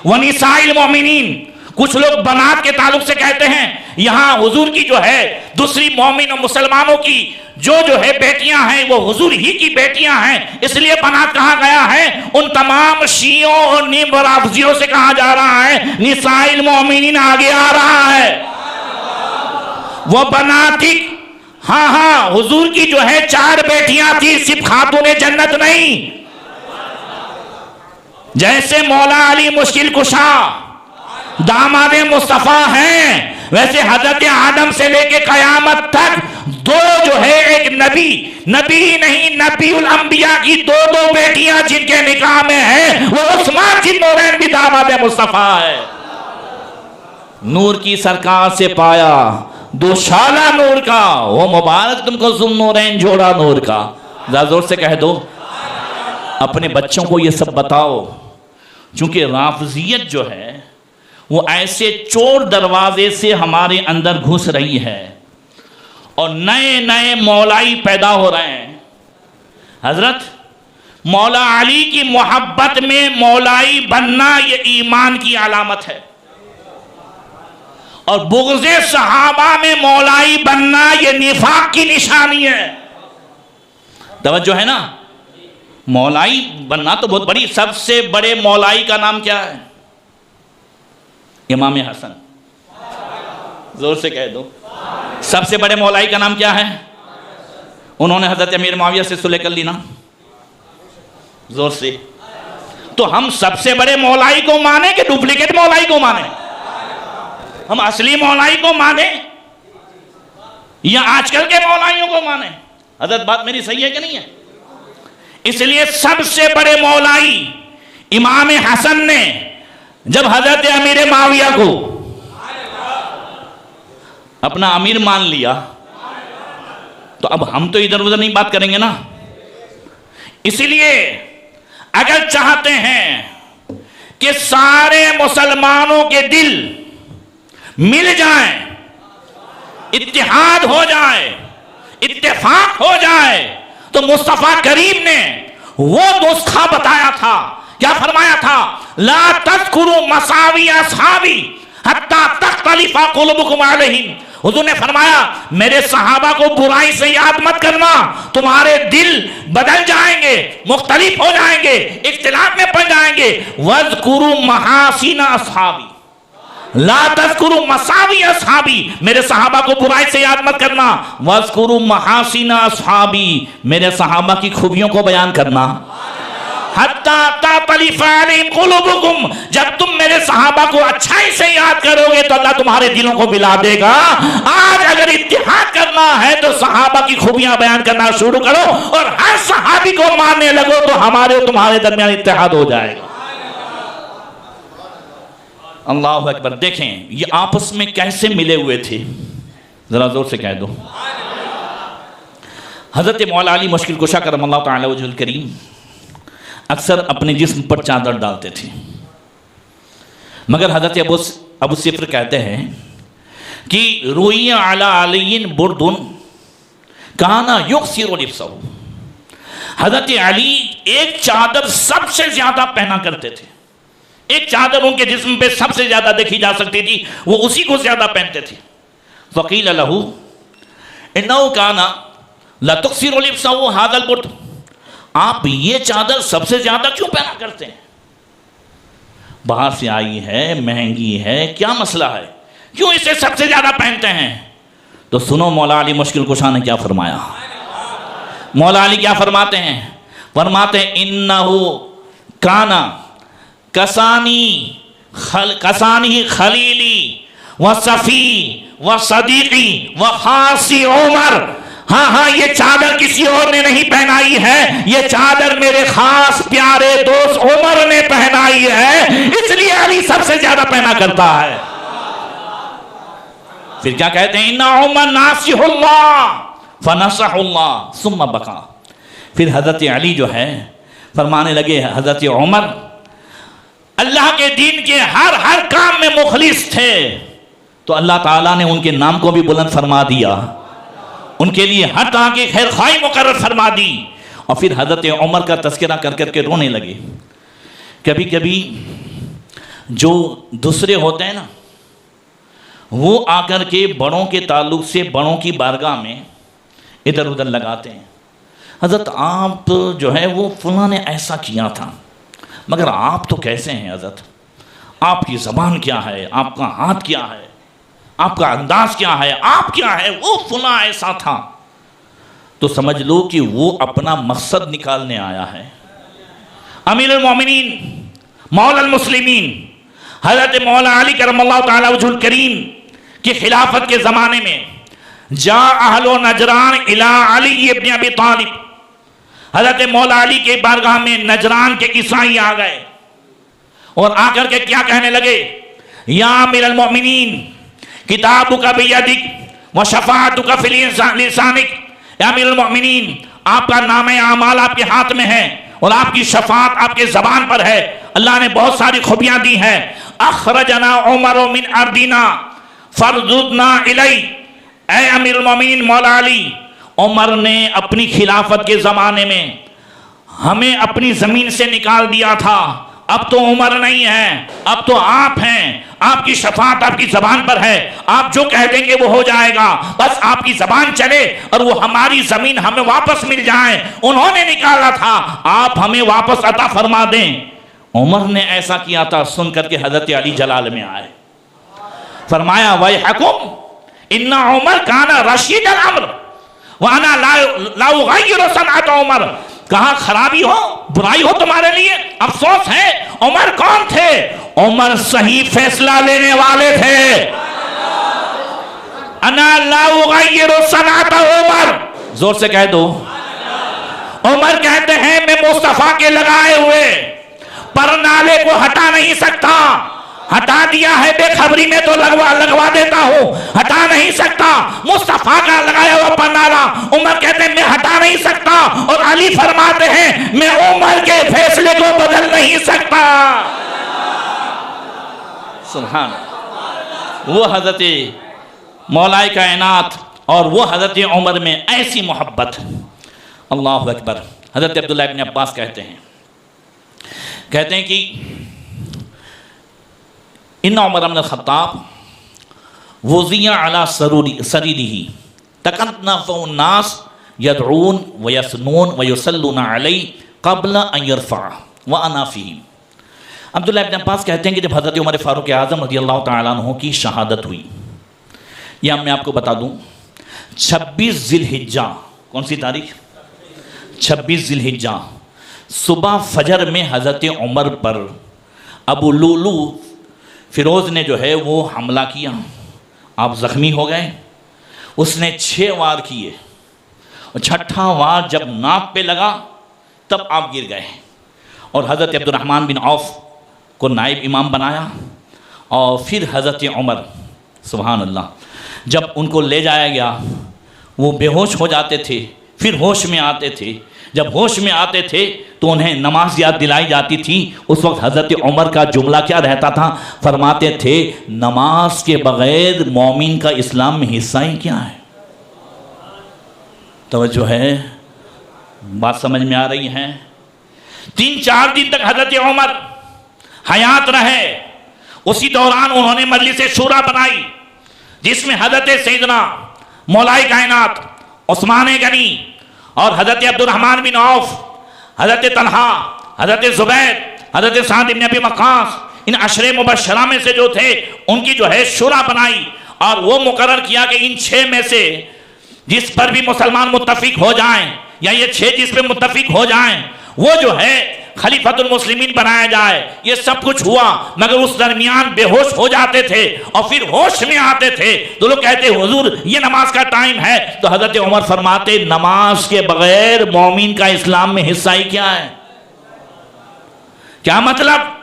व निसाइल मोमिनीन। कुछ लोग बनात के ताल्लुक से कहते हैं, यहाँ हुजूर की जो है दूसरी मोमिन और मुसलमानों की जो है बेटियां हैं वो हुजूर ही की बेटियां हैं, इसलिए बनात कहा गया है। उन तमाम शियों और निबराफजियों से कहा जा रहा है निसाइल मोमिनीन आगे आ रहा है, वो बनातिक। हाँ हाँ, हुजूर की जो है 4 बेटियां थी, सिर्फ खातूने जन्नत नहीं। जैसे मौला अली मुश्किल कुशा दामादे मुस्तफा हैं, वैसे हजरत आदम से लेके कयामत तक 2 जो है, एक नबी नहीं नबीउल अंबिया की 2 बेटियां जिनके निकाह में है, वो उस्मान जिन नूरैन भी दामादे मुस्तफा है। नूर की सरकार से पाया दुशाला नूर का, वो मुबारक तुमको ज़ुन्नूरैन जोड़ा नूर का। ज़रा जोर से कह दो, अपने बच्चों को ये सब बताओ, क्योंकि राफजियत जो है वो ऐसे चोर दरवाजे से हमारे अंदर घुस रही है और नए नए मौलाई पैदा हो रहे हैं। हजरत मौला अली की मोहब्बत में मौलाई बनना ये ईमान की अलामत है, और बुग़्ज़े सहाबा में मौलाई बनना ये निफाक की निशानी है। तवज्जो है ना, मौलाई बनना तो बहुत बड़ी, सबसे बड़े मौलाई का नाम क्या है, इमाम हसन। जोर से कह दो, सबसे बड़े मौलाई का नाम क्या है? उन्होंने हजरत अमीर मुआविया से सुलह कर ली ना, जोर से। तो हम सबसे बड़े मौलाई को माने कि डुप्लीकेट मौलाई को माने? हम असली मौलाई को माने या आजकल के मौलाइयों को माने? हजरत बात मेरी सही है कि नहीं है? इसलिए सबसे बड़े मौलाई इमाम हसन ने जब हजरत अमीर मुआविया को अपना अमीर मान लिया, तो अब हम तो इधर उधर नहीं बात करेंगे ना। इसलिए अगर चाहते हैं कि सारे मुसलमानों के दिल मिल जाएं, इत्तेहाद हो जाए, इत्तेफाक हो जाए, तो मुस्तफा करीम ने वो नुस्खा बताया था। क्या फरमाया था? ला तज़कुरू मसावी अस्हाबी हत्ता तख्तलिफा कुलुबुकुम अलैहिम। हुजूर ने फरमाया मेरे सहाबा को बुराई से याद मत करना, तुम्हारे दिल बदल जाएंगे, मुख्तलिफ हो जाएंगे, इख्तिलाफ में पड़ जाएंगे। वज़कुरू महासीना अस्हाबी ला तज़कुरू मसावी अस्हाबी, मेरे सहाबा को बुराई से याद मत करना। वज़कुरू महासीना अस्हाबी, मेरे सहाबा की खूबियों को बयान करना। हत्ता तख्तलिफा अलैहिम कुलुबुकुम, जब तुम मेरे सहाबा को अच्छाई से याद करोगे तो अल्लाह तुम्हारे दिलों को मिला देगा। आज अगर इत्तिहाद करना है तो सहाबा की खूबियां बयान करना शुरू करो और हर सहाबी को मानने लगो, तो हमारे और तुम्हारे दरमियान इत्तिहाद हो जाएगा। अल्लाह अकबर। देखें ये आपस में कैसे मिले हुए थे, जरा जोर से कह दो। हजरत मौला अली मुश्किल कुशा करमल्लाहु तआला वजहुल करीम अक्सर अपने जिस्म पर चादर डालते थे, मगर हजरत अबू सिफ्र कहते हैं कि रुइया अला अलीन बुर्दुन काना युक्सिरु लिब्सहु, हजरत अली एक चादर सबसे ज्यादा पहना करते थे। एक चादर उनके जिस्म पे सबसे ज्यादा देखी जा सकती थी, वो उसी को ज्यादा पहनते थे। फ़क़ील लहू इन्नहु काना ला तुक्सिरु लिब्सहु हाज़ल बुर्द, आप ये चादर सबसे ज्यादा क्यों पहना करते हैं? बाहर से आई है, महंगी है, क्या मसला है, क्यों इसे सबसे ज्यादा पहनते हैं? तो सुनो मौला अली मुश्किल कुशा ने क्या फरमाया। मौला अली क्या फरमाते हैं? फरमाते हैं इन्नहु काना कसानी कसानी खलीली व सफ़ी व सदीकी व खासी उमर। हाँ, ये चादर किसी और ने नहीं पहनाई है, ये चादर मेरे खास प्यारे दोस्त उमर ने पहनाई है, इसलिए अली सबसे ज्यादा पहना करता है। फिर क्या कहते हैं, इन्ना उमर नासिहुल्लाह फनसहुल्लाह सुम्मा बका। फिर हजरत अली जो है फरमाने लगे, हजरत उमर अल्लाह के दीन के हर काम में मुखलिस थे, तो अल्लाह ताला ने उनके नाम को भी बुलंद फरमा दिया, उनके लिए हर तरह की खैर खाई मुकर्रर फरमा दी। और फिर हजरत उमर का तस्करा कर करके रोने लगे। कभी कभी जो दूसरे होते हैं ना, वो आकर के बड़ों के ताल्लुक से बड़ों की बारगाह में इधर उधर लगाते हैं, हजरत आप जो है वो फलां ने ऐसा किया था, मगर आप तो कैसे हैं हजरत, आपकी ज़बान क्या है, आपका हाथ क्या है, आपका अंदाज क्या है, आप क्या है, वो फलां ऐसा था। तो समझ लो कि वो अपना मकसद निकालने आया है। अमीरुल मोमिनीन मौलाल मुस्लिमीन हज़रत मौला अली करमल्लाहु ताला वजहुल करीम की खिलाफत के ज़माने में जा अहलो नजरान इला अली इब्न अबी तालिब, हज़रत मौला अली के बारगाह में नजरान के ईसाई आ गए और आकर के क्या कहने लगे, या अमीरुल मोमिनीन किताबुका बियदिक व शफाअतुका फिल लिसानिक। या अमीरुल मोमिनीन, आपका नामे आमाल आपके हाथ में है और आपकी शफाअत आपके ज़बान पर है, अल्लाह ने बहुत सारी खूबियां दी हैं। अखरजना उमर मिन अर्दिना फरजुदना इलै। ऐ अमीरुल मोमिनीन मौला अली, उमर ने अपनी खिलाफत के ज़माने में हमें अपनी ज़मीन से निकाल दिया था, अब तो उमर नहीं है, अब तो आप हैं, आपकी शफाअत आपकी ज़बान पर है, आप जो कह देंगे वो हो जाएगा, बस आपकी ज़बान चले और वो हमारी ज़मीन हमें वापस मिल जाए। उन्होंने निकाला था, आप हमें वापस अता फरमा दें। उमर ने ऐसा किया था। सुन करके हज़रत अली जलाल में आए, फरमाया वैहकुम इन्ना उमर काना रशीदल अम्र व अना ला उगय्यिरु सनअत उमर। कहाँ खराबी हो, बुराई हो तुम्हारे लिए, अफसोस है। उमर कौन थे? उमर सही फैसला लेने वाले थे। अना ला उगय्यिरु सनअत उमर, जोर से कह दो। उमर कहते हैं मैं मुस्तफा के लगाए हुए परनाले को हटा नहीं सकता, हटा दिया है बेखबरी में तो लगवा देता हूं, हटा नहीं सकता। मुस्तफा का लगाया हुआ परनाला उमर कहते हैं मैं हटा नहीं सकता, और अली फरमाते हैं मैं उमर के फैसले को बदल नहीं सकता। सुभान। वो हजरत मौलाए कायनात और वो हजरत उमर में ऐसी मोहब्बत। अल्लाह अकबर। हजरत अब्दुल्लाह इब्न अब्बास कहते हैं कि इन्ना उमर इब्न ख़त्ताब वज़िया अला सरीरिही तकन्नफ़ुन्नास यदऊन व यसनून व युसल्लूना अलैहि क़ब्ल अन यरफ़अ व अना फ़ीहिम। अब्दुल्लाह इब्न अब्बास कहते हैं कि जब हज़रत उमर फ़ारूक़ आज़म रज़ियल्लाहु तआला अन्हु की शहादत हुई, या मैं आपको बता दूँ 26 ज़िलहिज्जा, कौन सी तारीख? 26 ज़िलहिज्जा सुबह फजर में हज़रत उमर पर अबू लुलू फ़िरोज़ ने जो है वो हमला किया, आप ज़ख्मी हो गए। उसने 6 वार किए और 6ठा वार जब नाक पे लगा तब आप गिर गए, और हज़रत अब्दुर्रहमान बिन औफ को नाइब इमाम बनाया। और फिर हज़रत उमर सुभान अल्लाह जब उनको ले जाया गया, वो बेहोश हो जाते थे, फिर होश में आते थे। जब होश में आते थे तो उन्हें नमाज याद दिलाई जाती थी। उस वक्त हज़रत उमर का जुमला क्या रहता था? फरमाते थे नमाज के बग़ैर मोमिन का इस्लाम में हिस्सा ही क्या है। तवज्जो है, बात समझ में आ रही है? 3-4 दिन तक हज़रत उमर हयात रहे। उसी दौरान उन्होंने मजलिस शूरा बनाई, जिसमें हज़रत सैयदना मौलाए कायनात उस्मान गनी और हज़रत अब्दुर्रहमान बिन औफ, हज़रत तलहा, हज़रत ज़ुबैर, हज़रत साद इब्न अबी वक़्क़ास, इन अशरे मुबश्शरा में से जो थे उनकी जो है शूरा बनाई, और वो मुकर्रर किया कि इन 6 में से जिस पर भी मुसलमान मुत्तफिक हो जाएं, या ये 6 जिस पे मुत्तफिक हो जाएं, वो जो है खलीफतुल मुस्लिमीन बनाया जाए, ये सब कुछ हुआ, मगर उस दरमियान बेहोश हो जाते थे और फिर होश में आते थे तो लोग कहते हुजूर ये नमाज का टाइम है। तो हजरत उमर फरमाते नमाज के बगैर मोमिन का इस्लाम में हिस्सा ही क्या है? क्या मतलब?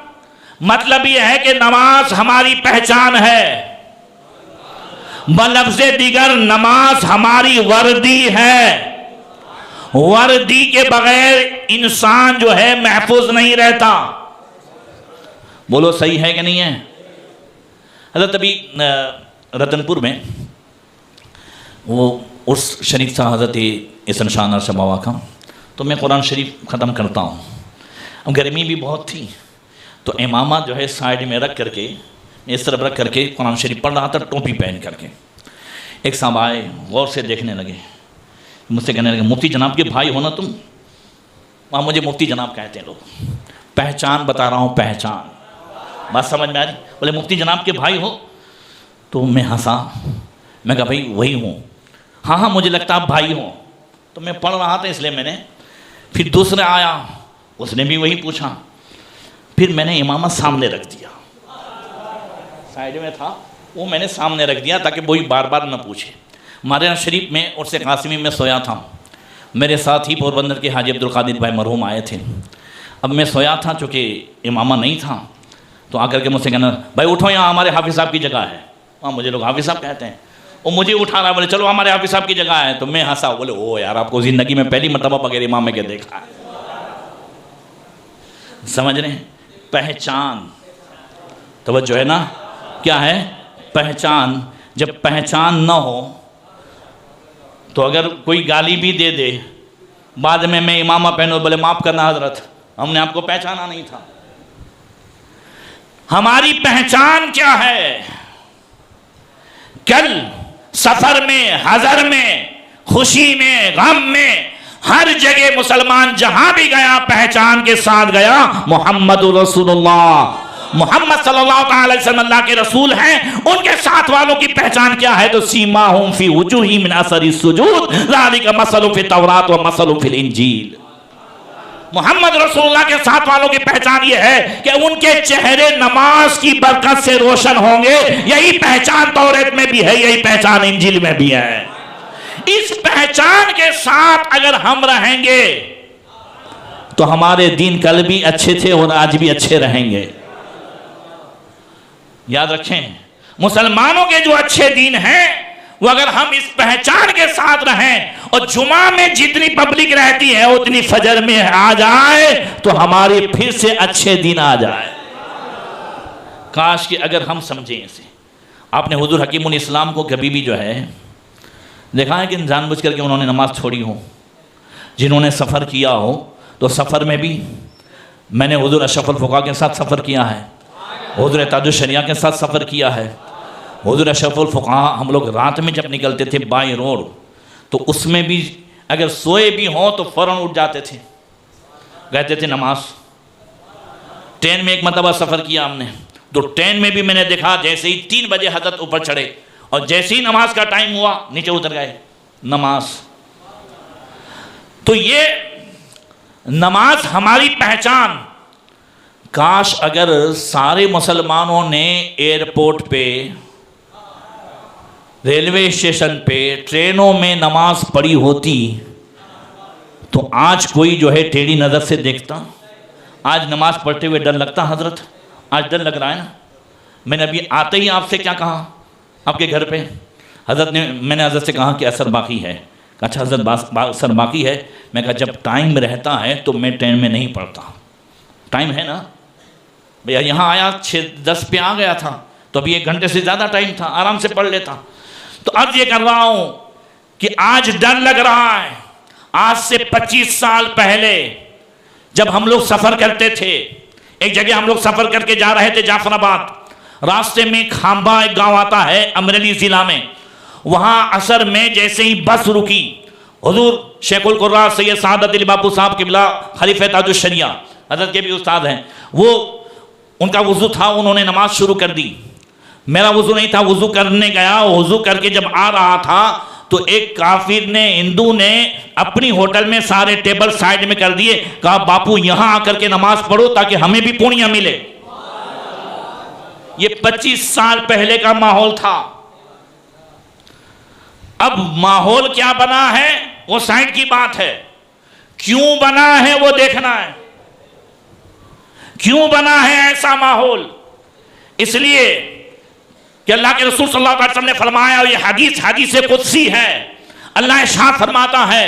मतलब यह है कि नमाज हमारी पहचान है, बलफ्ज़े दिगर नमाज हमारी वर्दी है। वर्दी के बगैर इंसान जो है महफूज नहीं रहता। बोलो सही है कि नहीं है? हज़रत अभी रतनपुर में वो उर्स शरीफ था हज़रत इसन शाह नरशा बाबा का, तो मैं कुरान शरीफ ख़त्म करता हूँ। अब गर्मी भी बहुत थी तो इमामा जो है साइड में रख करके, इस तरफ रख करके कुरान शरीफ पढ़ रहा था टोपी पहन करके। एक साहब आए, गौर से देखने लगे, मुझसे कहने लगे मुफ्ती जनाब के भाई हो ना तुम? वहाँ मुझे मुफ्ती जनाब कहते हैं लोग। पहचान बता रहा हूँ, पहचान, बात समझ में आ रही? बोले मुफ्ती जनाब के भाई हो? तो मैं हंसा, मैं कहा भाई वही हूँ। हाँ हाँ मुझे लगता आप भाई हो। तो मैं पढ़ रहा था इसलिए मैंने, फिर दूसरा आया उसने भी वही पूछा, फिर मैंने इमामा सामने रख दिया, साइड में था वो मैंने सामने रख दिया ताकि वही बार बार न पूछे। मारिया शरीफ में उर्स कासिमी में सोया था, मेरे साथ ही पोरबंदर के हाजी अब्दुल कादिर भाई मरहूम आए थे। अब मैं सोया था चूँकि इमामा नहीं था, तो आकर के मुझसे कहना भाई उठो यहाँ हमारे हाफिज़ साहब की जगह है। वहाँ मुझे लोग हाफिज़ साहब कहते हैं, वो मुझे उठा रहा है, बोले चलो हमारे हाफिज़ साहब की जगह है। तो मैं हंसा, बोले ओ यार आपको ज़िंदगी में पहली मरतबा बगैर इमाम के देखा है। समझ रहे हैं? पहचान, तवज्जो है ना? क्या है? पहचान। जब पहचान न हो तो अगर कोई गाली भी दे दे बाद में मैं इमामा पहनो, बोले माफ़ करना हजरत हमने आपको पहचाना नहीं था। हमारी पहचान क्या है? कल सफर में, हजर में, खुशी में, गम में, हर जगह मुसलमान जहां भी गया पहचान के साथ गया, मोहम्मदुर रसूलुल्लाह, मोहम्मद सल्लल्लाहु अलैहि वसल्लम अल्लाह के रसूल हैं। उनके साथ वालों की पहचान क्या है? तो सीमाहुम फी वुजूहिहिम मिन असरी सुजूद ज़ालिका मसलुहुम फी तौरात व मसलुहुम फिल इंजील। मोहम्मद रसूलुल्लाह के साथ वालों की पहचान ये है कि उनके चेहरे नमाज की बरकत से रोशन होंगे। यही पहचान तौरात में भी है, यही पहचान इंजील में भी है। इस पहचान के साथ अगर हम रहेंगे तो हमारे दिन कल भी अच्छे थे और आज भी अच्छे रहेंगे। याद रखें, मुसलमानों के जो अच्छे दिन हैं वो अगर हम इस पहचान के साथ रहें और जुमा में जितनी पब्लिक रहती है उतनी फजर में आ जाए तो हमारे फिर से अच्छे दिन आ जाए। काश कि अगर हम समझें इसे। आपने हुजूर हकीमुल इस्लाम को कभी भी जो है देखा है कि जानबूझ करके उन्होंने नमाज छोड़ी हो? जिन्होंने सफ़र किया हो तो सफ़र में भी मैंने हुजूर अशरफुल फुक़हा के साथ सफ़र किया है, हुजूर ताजुश शरिया के साथ सफ़र किया है। हुजूर अशरफुल फुक़हा हम लोग रात में जब निकलते थे बाई रोड तो उसमें भी अगर सोए भी हों तो फ़ौरन उठ जाते थे, कहते थे नमाज। ट्रेन में एक मरतबा सफ़र किया हमने तो ट्रेन में भी मैंने देखा जैसे ही 3 बजे हज़रत ऊपर चढ़े और जैसे ही नमाज का टाइम हुआ नीचे उतर गए नमाज। तो ये नमाज हमारी पहचान। काश अगर सारे मुसलमानों ने एयरपोर्ट पे, रेलवे स्टेशन पे, ट्रेनों में नमाज पढ़ी होती तो आज कोई जो है टेढ़ी नज़र से देखता। आज नमाज पढ़ते हुए डर लगता हजरत, आज डर लग रहा है ना। मैंने अभी आते ही आपसे क्या कहा आपके घर पे, मैंने हजरत से कहा कि असर बाकी है। अच्छा हजरत असर बाकी है? मैं कहा जब टाइम रहता है तो मैं ट्रेन में नहीं पढ़ता, टाइम है ना भैया। यहाँ आया 6:10 पे आ गया था तो अभी 1 घंटे से ज़्यादा टाइम था, आराम से पढ़ लेता। तो अर्ज ये कर रहा हूँ कि आज डर लग रहा है। आज से 25 साल पहले जब हम लोग सफ़र करते थे, एक जगह हम लोग सफ़र करके जा रहे थे जाफराबाद, रास्ते में खांबा एक गांव आता है अमरेली ज़िला में। वहाँ असर में जैसे ही बस रुकी, हुजूर शेखुल कुर्रा सैयद सादत अली बापू साहब किबला खलीफा ताजुश शरिया हजरत के भी उस्ताद हैं, वो उनका वज़ू था, उन्होंने नमाज शुरू कर दी। मेरा वज़ू नहीं था, वज़ू करने गया, वज़ू करके जब आ रहा था तो एक काफिर ने, हिंदू ने अपनी होटल में सारे टेबल साइड में कर दिए, कहा बापू यहां आकर के नमाज पढ़ो ताकि हमें भी पुण्य मिले। ये 25 साल पहले का माहौल था। अब माहौल क्या बना है वो साइड की बात है, क्यों बना है वो देखना है। क्यों बना है ऐसा माहौल? इसलिए कि अल्लाह के रसूल सल्लल्लाहु अलैहि वसल्लम ने फरमाया, और ये हदीस कुदसी है, अल्लाह इरशाद फरमाता है,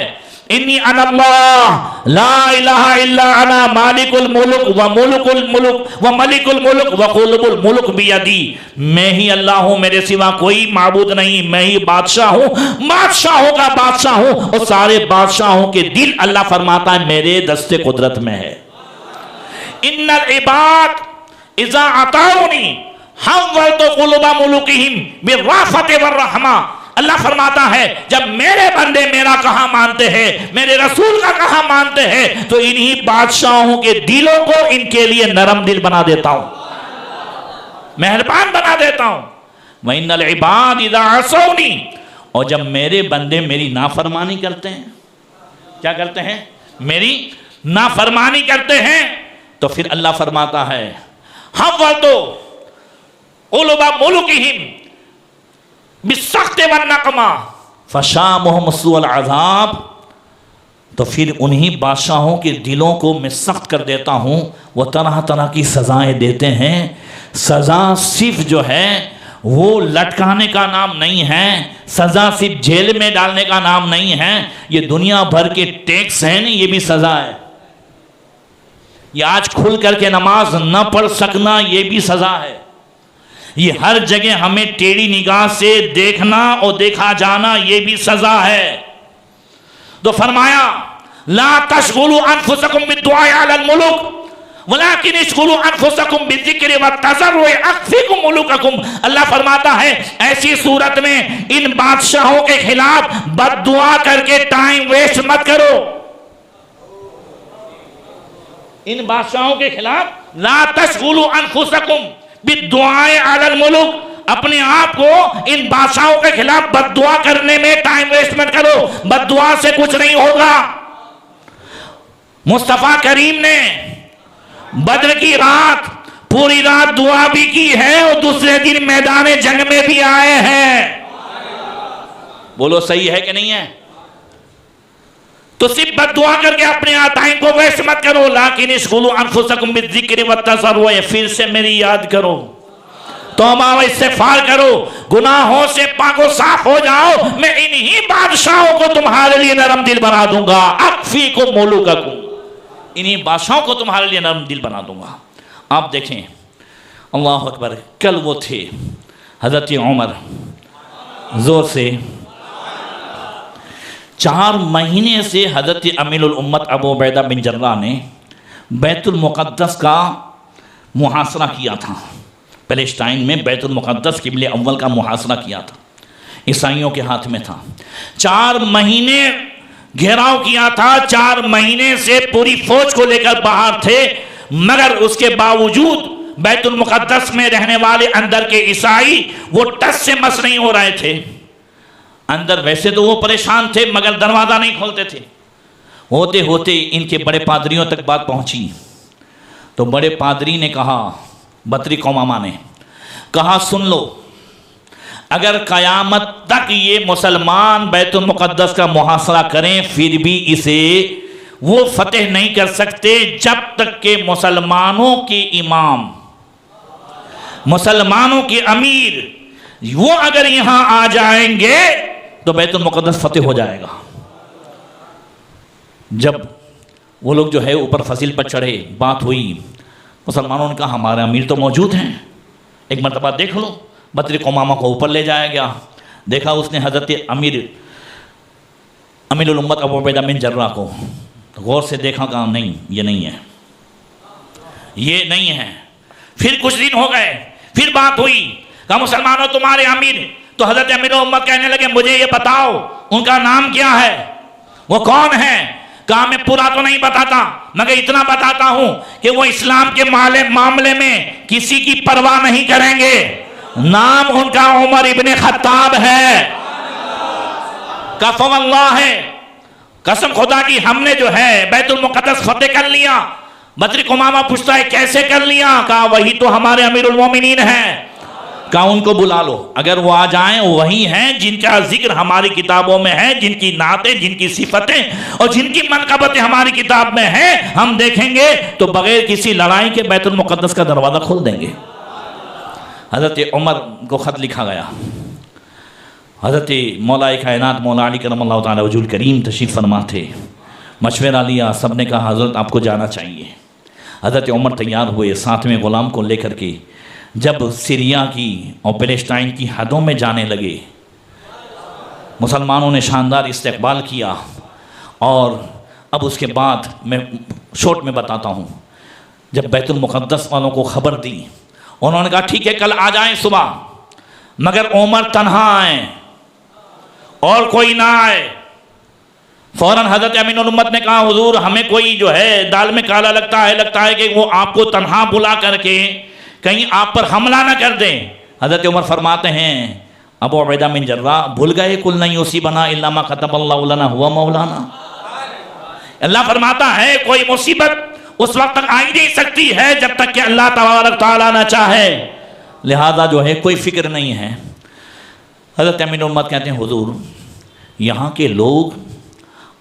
इन्नी अनल्लाह ला इलाहा इल्ला अना मालिकुल मुल्क व मुल्कुल मुल्क व मलिकुल मुल्क व कुलुल मुल्क बियदी। मैं ही अल्लाह हूं, मेरे सिवा कोई माबूद नहीं, मैं ही बादशाह हूं, बादशाहों का बादशाह हूं, और सारे बादशाहों के दिल अल्लाह फरमाता है मेरे दस्ते कुदरत में है। इन्नल इबाद इज़ा अताउनी हव्वलतु कुलुबा मुलुकिहिम बिर्राफति वर्रहमा। अल्लाह फरमाता है जब मेरे बंदे मेरा कहा मानते हैं, मेरे रसूल का कहा मानते हैं, तो इन्हीं बादशाहों के दिलों को इनके लिए नरम दिल बना देता हूं, मेहरबान बना देता हूं। वइन्नल इबाद इज़ा असौनी, और जब मेरे बंदे मेरी नाफरमानी करते हैं, क्या करते हैं? मेरी नाफरमानी करते हैं, तो फिर अल्लाह फरमाता है हव्वलतु कुलुबा मुलुकिहिम बिस्सख्ति वन्नक़मा फशामुहुम सुअल अज़ाब। तो फिर उन्हीं बादशाहों के दिलों को मैं सख्त कर देता हूँ, वो तरह तरह की सज़ाएं देते हैं। सज़ा सिर्फ जो है वो लटकाने का नाम नहीं है, सज़ा सिर्फ जेल में डालने का नाम नहीं है, ये दुनिया भर के टैक्स हैं ना, ये भी सज़ा है। ये आज खुल करके नमाज न पढ़ सकना ये भी सज़ा है। ये हर जगह हमें टेढ़ी निगाह से देखना और देखा जाना ये भी सजा है। तो फरमाया ला तशगुलू अनफुसकुम बिद्दुआए अलल मुलुक वलाकिन इशगुलू अनफुसकुम बिज़िक्रि व तज़र्रुइ अख्फिकुम मुलुककुम। अल्लाह फरमाता है ऐसी सूरत में इन बादशाहों के खिलाफ बद्दुआ करके टाइम वेस्ट मत करो। इन बादशाहों के खिलाफ ला तशगुलू अनफुसकुम बिद्दुआए अलल मुलुक, अपने आप को इन बादशाहों के खिलाफ बद्दुआ करने में टाइम वेस्ट मत करो, बद्दुआ से कुछ नहीं होगा। मुस्तफा करीम ने बद्र की रात पूरी रात दुआ भी की है और दूसरे दिन मैदान जंग में भी आए हैं। बोलो सही है कि नहीं है? तो सिर्फ बद्दुआ करके अपने टाइम को वेस्ट मत करो। लाकिन इश्गुलू अनफुसकुम बिज़िक्रि व तज़र्रुइ, फिर से मेरी याद करो, तौबा व इस्तिग़फ़ार करो, गुनाहों से पाको साफ हो जाओ, मैं इन्हीं बादशाहों को तुम्हारे लिए नरम दिल बना दूंगा। अख्फ़ीकुम मुलुककुम, इन्हीं बादशाहों को तुम्हारे लिए नरम दिल बना दूंगा। आप देखें अल्लाह अकबर, कल वो थे हज़रत उमर, जोर से 4 महीने से हज़रत अमीरुल उम्मत अबू उबैदा बिन जर्राह ने बैतुल मुक़द्दस का मुहासरा किया था। पैलेस्टाइन में बैतुल मुक़द्दस क़िबले अव्वल का मुहासरा किया था, ईसाइयों के हाथ में था। 4 महीने घेराव किया था, 4 महीने से पूरी फौज को लेकर बाहर थे, मगर उसके बावजूद बैतुल मुक़द्दस में रहने वाले अंदर के ईसाई वो टस से मस नहीं हो रहे थे। अंदर वैसे तो वो परेशान थे मगर दरवाज़ा नहीं खोलते थे। होते होते इनके बड़े पादरियों तक बात पहुंची, तो बड़े पादरी ने कहा, बतरी कौमामा ने कहा, सुन लो, अगर क़यामत तक ये मुसलमान बैतुल मुक़द्दस का मुहासरा करें फिर भी इसे वो फतेह नहीं कर सकते जब तक के मुसलमानों के इमाम, मुसलमानों के अमीर वो अगर यहाँ आ जाएंगे तो बैतुल मुक़द्दस फतेह हो जाएगा। जब वो लोग जो है ऊपर फसील पर चढ़े, बात हुई, मुसलमानों ने कहा हमारे अमीर तो मौजूद हैं, एक मरतबा देख लो। बतरी कौमामा को ऊपर ले जाया गया, देखा उसने हज़रत अमीरुल उम्मत अबू उबैदा बिन जर्राह को गौर से देखा, कहा नहीं ये नहीं है, ये नहीं है। फिर कुछ दिन हो गए, फिर बात हुई, कहा मुसलमानों तुम्हारे अमीर, तो हज़रत अमीरुल उम्मत कहने लगे मुझे ये बताओ उनका नाम क्या है, वो कौन है। कहा मैं पूरा तो नहीं बताता मगर इतना बताता हूं कि वो इस्लाम के मामले में किसी की परवाह नहीं करेंगे। नाम उनका उमर इब्ने खत्ताब है। कफ़म अल्लाह है, कसम खुदा की हमने जो है बैतुल मुक़द्दस फतेह कर लिया। बदरिक उमामा पूछता है कैसे कर लिया? कहा वही तो हमारे अमीरुल मोमिनीन हैं। कहा उनको बुला लो, अगर वो आ जाएं, वही हैं जिनका जिक्र हमारी किताबों में है, जिनकी नातें, जिनकी सिफतें और जिनकी मनकबतें हमारी किताब में हैं, हम देखेंगे तो बगैर किसी लड़ाई के बैतुल मुक़द्दस का दरवाज़ा खोल देंगे। हज़रत उमर को ख़त लिखा गया। हज़रत मौलाए कायनात मौला अली करमल्लाहु ताला वजहुल करीम तशरीफ़ फरमा थे। मशवरा लिया, सब ने कहा हज़रत आपको जाना चाहिए। हज़रत उमर तैयार हुए, साथ में ग़ुलाम को लेकर के जब सीरिया की और पैलेस्टाइन की हदों में जाने लगे, मुसलमानों ने शानदार इस्तकबाल किया। और अब उसके बाद मैं शॉर्ट में बताता हूँ, जब बैतुल मुक़द्दस वालों को ख़बर दी, उन्होंने कहा ठीक है कल आ जाएं सुबह, मगर उमर तन्हा आए और कोई ना आए। फ़ौरन हज़रत अमीनुल उम्मत ने कहा हुजूर हमें कोई जो है दाल में काला लगता है कि वो आपको तन्हा बुला करके कहीं आप पर हमला ना कर दें। हज़रत उमर फरमाते हैं अबू उबैदा बिन जर्राह भूल गए कुल नहीं उसी बना इल्ला मा कतबल्लाहु लना हुवा मौलाना। अल्लाह फरमाता है कोई मुसीबत उस वक्त तक आ ही नहीं सकती है जब तक कि अल्लाह तबारक तआला ना चाहे, लिहाजा जो है कोई फिक्र नहीं है। हज़रत अमीनुल उम्मत कहते हैं हुजूर यहाँ के लोग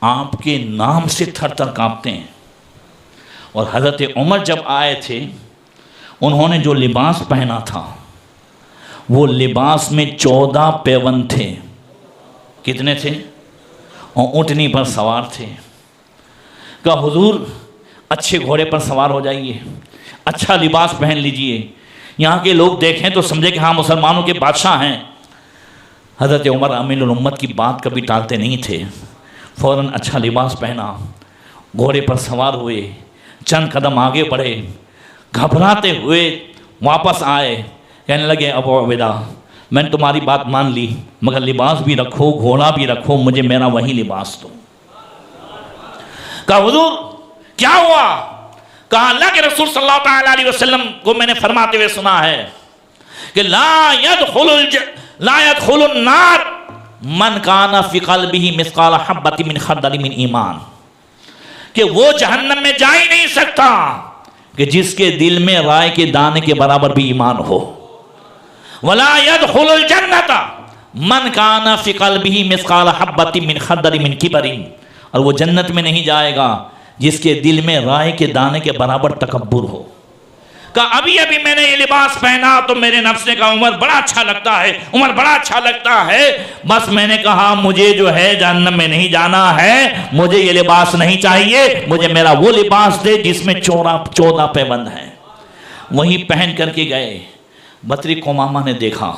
आपके नाम से थर थर काँपते हैं। और हज़रत उमर जब आए थे, उन्होंने जो लिबास पहना था वो लिबास में 14 पैबंद थे। कितने थे? और ऊँटनी पर सवार थे। कहा हुजूर अच्छे घोड़े पर सवार हो जाइए, अच्छा लिबास पहन लीजिए, यहाँ के लोग देखें तो समझे कि हाँ मुसलमानों के बादशाह हैं। हज़रत उमर अमीरुल उम्मत की बात कभी टालते नहीं थे। फ़ौरन अच्छा लिबास पहना, घोड़े पर सवार हुए, चंद कदम आगे बढ़े, घबराते हुए वापस आए, कहने लगे अबू उबैदा मैंने तुम्हारी बात मान ली, मगर लिबास भी रखो, घोड़ा भी रखो, मुझे मेरा वही लिबास दो। कहा हुजूर क्या हुआ? कहा अल्लाह के रसूल सल्लल्लाहु अलैहि वसल्लम को मैंने फरमाते हुए सुना है कि ला यदखुलुन नार मन काना फी क़ल्बिही मिस्क़ाल हब्बतिन मिन खर्दल मिन ईमान, कि वो जहन्नम में जा ही नहीं सकता कि जिसके दिल में राय के दाने के बराबर भी ईमान हो। वला यदखुलुल जन्नता मन काना फी क़ल्बिही मिस्क़ाल हब्बतिन मिन खर्दल मिन किबरिन, और वो जन्नत में नहीं जाएगा जिसके दिल में राय के दाने के बराबर तकब्बुर हो। कहा अभी अभी मैंने ये लिबास पहना तो मेरे नफ्स ने कहा उमर बड़ा अच्छा लगता है, उमर बड़ा अच्छा लगता है। बस मैंने कहा मुझे जो है जहन्नम में नहीं जाना है, मुझे ये लिबास नहीं चाहिए, मुझे मेरा वो लिबास दे जिसमें 14 पैबंद हैं। वही पहन करके गए। बदरिक उमामा ने देखा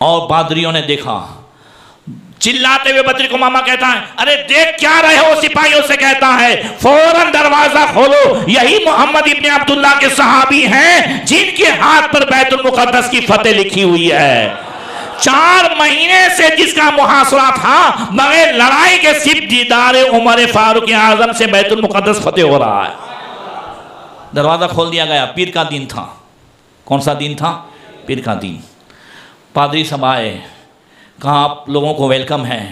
और बादरियों ने देखा। चिल्लाते हुए बदरिक उमामा कहता है अरे देख क्या रहे हो? सिपाहियों से कहता है फौरन दरवाजा खोलो, यही मोहम्मद इब्ने अब्दुल्लाह के सहाबी हैं जिनके हाथ पर बैतुल मुक़द्दस की फतेह लिखी हुई है। 4 महीने से जिसका मुहासरा था, बगैर लड़ाई के सिर्फ दीदार उमर फारूक आजम से बैतुल मुक़द्दस फतेह हो रहा है। दरवाजा खोल दिया गया। पीर का दिन था। कौन सा दिन था? पीर का दिन। पादरी सब आए, कहा आप लोगों को वेलकम है,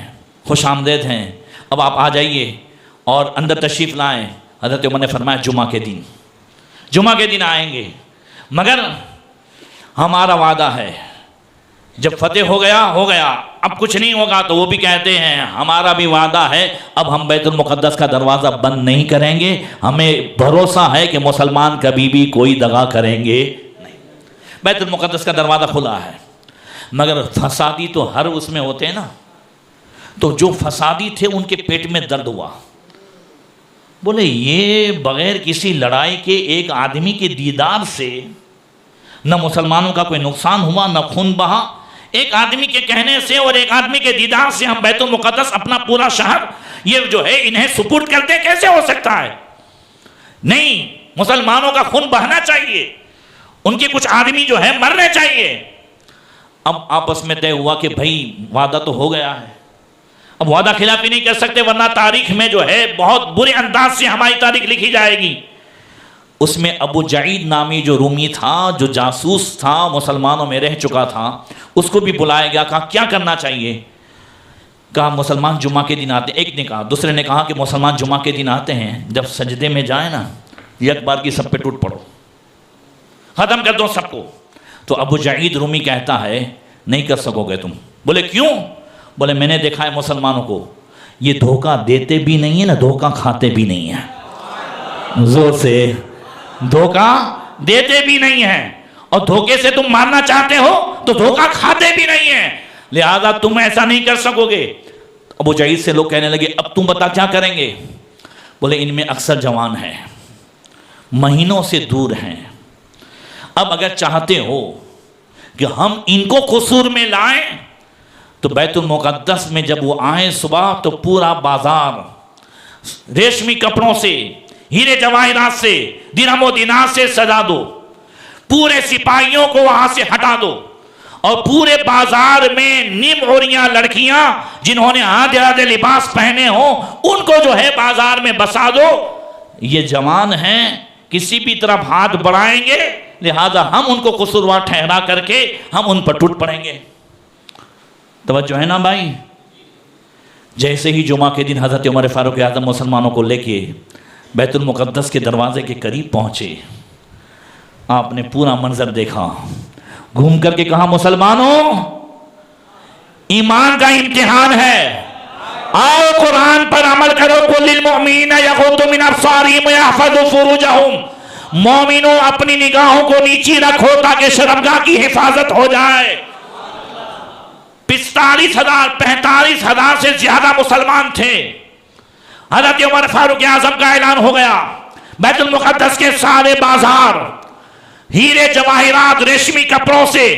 खुश आमदेद हैं, अब आप आ जाइए और अंदर तशरीफ़ लाएँ। हज़रत उमर ने फरमाया जुमा के दिन आएंगे, मगर हमारा वादा है जब फतेह हो गया अब कुछ नहीं होगा। तो वो भी कहते हैं हमारा भी वादा है, अब हम बैतुल मुक़द्दस का दरवाज़ा बंद नहीं करेंगे, हमें भरोसा है कि मुसलमान कभी भी कोई दगा करेंगे नहीं। बैतुल मुक़द्दस का दरवाज़ा खुला है, मगर फसादी तो हर उसमें होते हैं ना। तो जो फसादी थे उनके पेट में दर्द हुआ। बोले ये बगैर किसी लड़ाई के एक आदमी के दीदार से न मुसलमानों का कोई नुकसान हुआ, न खून बहा। एक आदमी के कहने से और एक आदमी के दीदार से हम बैतुल मुक़द्दस अपना पूरा शहर ये जो है इन्हें सुपुर्द करते, कैसे हो सकता है? नहीं, मुसलमानों का खून बहना चाहिए, उनके कुछ आदमी जो है मरने चाहिए। अब आपस में तय हुआ कि भाई वादा तो हो गया है, अब वादा खिलाफी नहीं कर सकते, वरना तारीख में जो है बहुत बुरे अंदाज से हमारी तारीख लिखी जाएगी। उसमें अबू जईद नामी जो रूमी था, जो जासूस था, मुसलमानों में रह चुका था, उसको भी बुलाया गया। कहा क्या करना चाहिए? कहा मुसलमान जुम्मा के दिन आते हैं। एक ने कहा, दूसरे ने कहा कि मुसलमान जुम्मा के दिन आते हैं, जब सजदे में जाए ना एक बार की सब पे टूट पड़ो, ख़त्म कर दो सबको। तो अबू जईद रूमी कहता है नहीं कर सकोगे तुम। बोले क्यों? बोले मैंने देखा है मुसलमानों को, ये धोखा देते भी नहीं है ना धोखा खाते भी नहीं है। जोर से, धोखा देते भी नहीं है और धोखे से तुम मारना चाहते हो तो धोखा खाते भी नहीं है, लिहाजा तुम ऐसा नहीं कर सकोगे। अबू जईद से लोग कहने लगे अब तुम बता क्या करेंगे? बोले इनमें अक्सर जवान हैं, महीनों से दूर हैं, अब अगर चाहते हो कि हम इनको कसूर में लाएं तो बैतुल मुक़द्दस में जब वो आए सुबह तो पूरा बाजार रेशमी कपड़ों से, हीरे जवाहिरात से, दिरहम दिनार से सजा दो, पूरे सिपाहियों को वहां से हटा दो और पूरे बाजार में निम औरियां लड़कियां जिन्होंने आधे आधे लिबास पहने हो उनको जो है बाजार में बसा दो। ये जवान हैं, किसी भी तरफ हाथ बढ़ाएंगे, लिहाजा हम उनको कसूरवार ठहरा करके हम उन पर टूट पड़ेंगे। तवज्जो है ना भाई? जैसे ही जुमा के दिन हज़रत उमर फारूक आज़म मुसलमानों को लेके बैतुल मुक़द्दस के दरवाजे के करीब पहुंचे, आपने पूरा मंजर देखा, घूम करके कहा मुसलमानों ईमान का इम्तिहान है, आओ कुरान पर अमल करो। कुल्लिल मुमिनीना यग़ुद्दू मिन अब्सारिहिम व यहफ़ज़ू फ़ुरूजहुम, मोमिनों अपनी निगाहों को नीची रखो ताकि शर्मगाह की हिफाजत हो जाए। 45,000 से ज्यादा मुसलमान थे। हज़रत उमर फारूक आज़म का ऐलान हो गया, बैतुल मुक़द्दस के सारे बाजार हीरे जवाहिरात रेशमी कपड़ों से,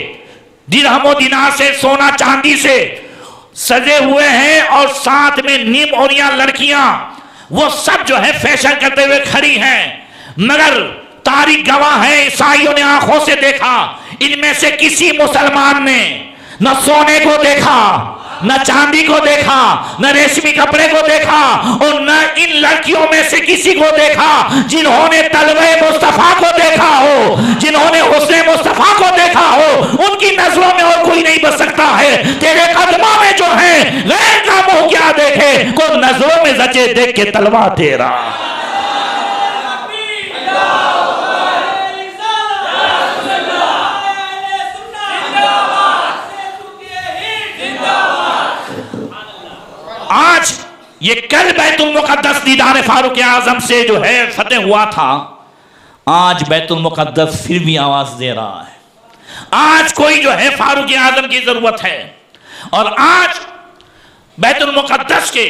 दिरहमो दिनार से, सोना चांदी से सजे हुए हैं और साथ में निम औरियां लड़कियां वो सब जो है फैशन करते हुए खड़ी हैं। मगर तारीख गवाह है, ईसाइयों ने आंखों से देखा, इनमें से किसी मुसलमान ने न सोने को देखा, न चांदी को देखा, न रेशमी कपड़े को देखा और न इन लड़कियों में से किसी को देखा जिन्होंने तलवे मुस्तफा को देखा हो, जिन्होंने हुस्ने मुस्तफा को देखा हो। उनकी नजरों में और कोई नहीं बच सकता है। तेरे कदमों में जो है गैर का मुंह क्या देखे, को नजरों में जचे देख के तलवा तेरा। आज ये कल बैतुल मुक़द्दस दीदार फारूक आज़म से जो है फतेह हुआ था, आज बैतुल मुक़द्दस फिर भी आवाज दे रहा है। आज कोई जो है फारूक आज़म की जरूरत है और आज बैतुल मुक़द्दस के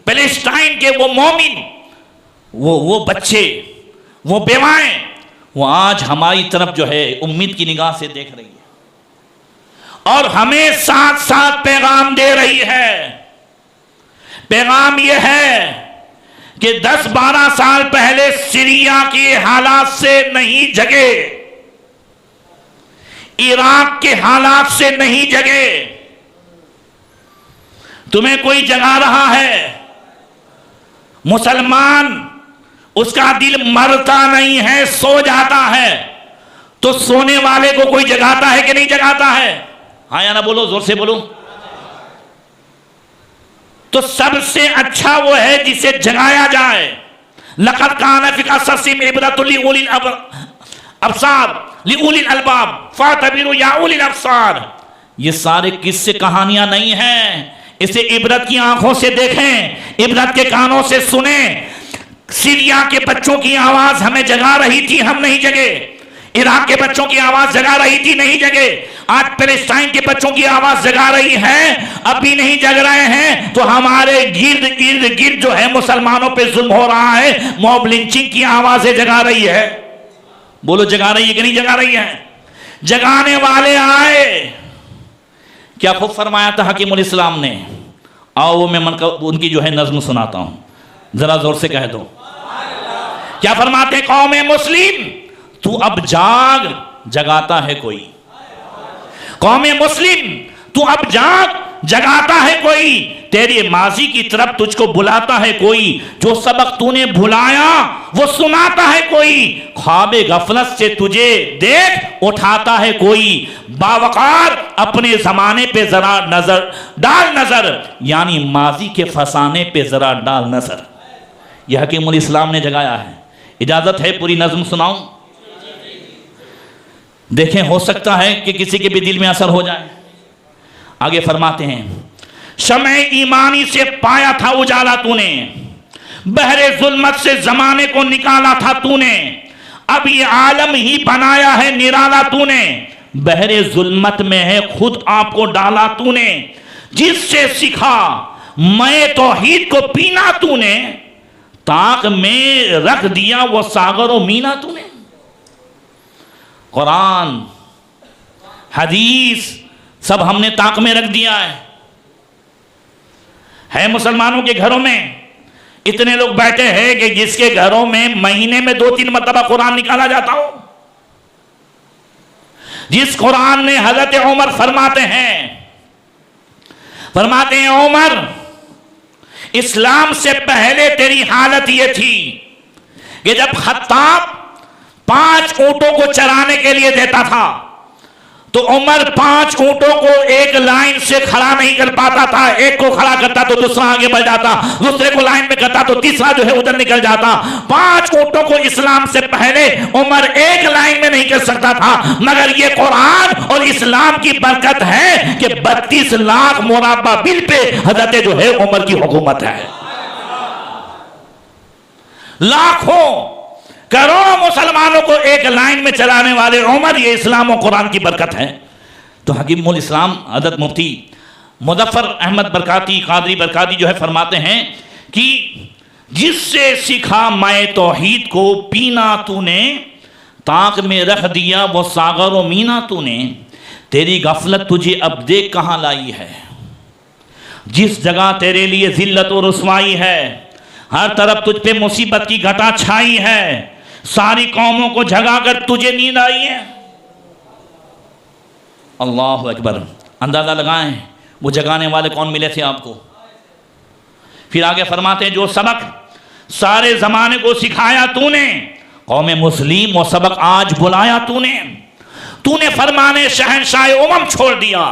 पैलेस्टाइन के वो मोमिन, वो बच्चे, वो बेवाएं, वो आज हमारी तरफ जो है उम्मीद की निगाह से देख रही है और हमें साथ साथ पैगाम दे रही है। पैगाम यह है कि 10-12 साल पहले सीरिया के हालात से नहीं जगे, इराक के हालात से नहीं जगे, तुम्हें कोई जगा रहा है। मुसलमान उसका दिल मरता नहीं है, सो जाता है, तो सोने वाले को कोई जगाता है कि नहीं जगाता है? हाँ या ना बोलो, जोर से बोलो। तो सबसे अच्छा वो है जिसे जगाया जाए। लक़द कान फ़ी क़ससिहिम इबरतुन लिउलिल अब्सार लिउलिल अलबाब फ़अतबिरू या उलिल अब्सार। ये सारे किस्से कहानियां नहीं हैं, इसे इबरत की आंखों से देखें, इबरत के कानों से सुने। सीरिया के बच्चों की आवाज हमें जगा रही थी, हम नहीं जगे। इराक के बच्चों की आवाज जगा रही थी, नहीं जगे। आज पैलेस्टाइन के बच्चों की आवाज जगा रही है, अभी नहीं जग रहे हैं। तो हमारे गिर्द गिर्द जो है मुसलमानों पे जुल्म हो रहा है, मॉब लिंचिंग की आवाजें जगा रही है। बोलो जगा रही है कि नहीं जगा रही है? जगाने वाले आए। क्या खूब फरमाया था हकीमुल इस्लाम ने। आओ वो मैं उनकी जो है नज्म सुनाता हूं, जरा जोर से कह दो। क्या फरमाते? कौमे मुस्लिम तू अब जाग, जगाता है कोई। कौमे मुस्लिम तू अब जाग, जगाता है कोई, तेरे माजी की तरफ तुझको बुलाता है कोई, जो सबक तूने भुलाया वो सुनाता है कोई, ख्वाबे गफलत से तुझे देख उठाता है कोई, बावकार अपने जमाने पे जरा नजर डाल नजर, यानी माजी के फसाने पे जरा डाल नजर। यह हकीमुल इस्लाम ने जगाया है। इजाजत है पूरी नज्म सुनाऊं? देखें, हो सकता है कि किसी के भी दिल में असर हो जाए। आगे फरमाते हैं, शमे ईमानी से पाया था उजाला तूने, बहरे जुल्मत से जमाने को निकाला था तूने, अब ये आलम ही बनाया है निराला तूने, बहरे जुल्मत में है खुद आपको डाला तूने, जिससे सीखा मैं तौहीद को पीना तूने, ताक में रख दिया वो सागर और मीना तूने। कुरान हदीस सब हमने ताक में रख दिया है मुसलमानों के घरों में इतने लोग बैठे हैं कि जिसके घरों में महीने में 2-3 मरतबा कुरान निकाला जाता हो। जिस कुरान ने हजरत उमर फरमाते हैं उमर, इस्लाम से पहले तेरी हालत यह थी कि जब खत्ताब 5 ऊंटों को चराने के लिए देता था तो उमर 5 ऊंटों को एक लाइन से खड़ा नहीं कर पाता था। एक को खड़ा करता तो दूसरा आगे बढ़ जाता, दूसरे को लाइन में करता तो तीसरा जो है उधर निकल जाता। 5 ऊंटों को इस्लाम से पहले उमर एक लाइन में नहीं कर सकता था, मगर ये कुरान और इस्लाम की बरकत है कि 32 लाख मुराबा बिल पे हजरत जो है उमर की हुकूमत है। लाखों करोड़ों मुसलमानों को एक लाइन में चलाने वाले उमर, ये इस्लाम और कुरान की बरकत है। तो हकीमुल इस्लाम हज़रत मुफ्ती मुज़फ़्फ़र अहमद बरकाती कादरी बरकाती जो है फरमाते हैं कि जिससे सीखा मैं तौहीद को पीना तूने, ताक में रख दिया वो सागर व मीना तूने, तेरी गफलत तुझे अब देख कहाँ लाई है, जिस जगह तेरे लिए जिल्लत और रुसवाई है, हर तरफ तुझ पे मुसीबत की घटा छाई है, सारी कौमों को जगाकर तुझे नींद आई है। अल्लाह अकबर। अंदाजा लगाएं वो जगाने वाले कौन मिले थे आपको। फिर आगे फरमाते हैं, जो सबक सारे जमाने को सिखाया तूने, कौम मुस्लिम वो सबक आज बुलाया तूने फरमाने शहंशाह उमम छोड़ दिया,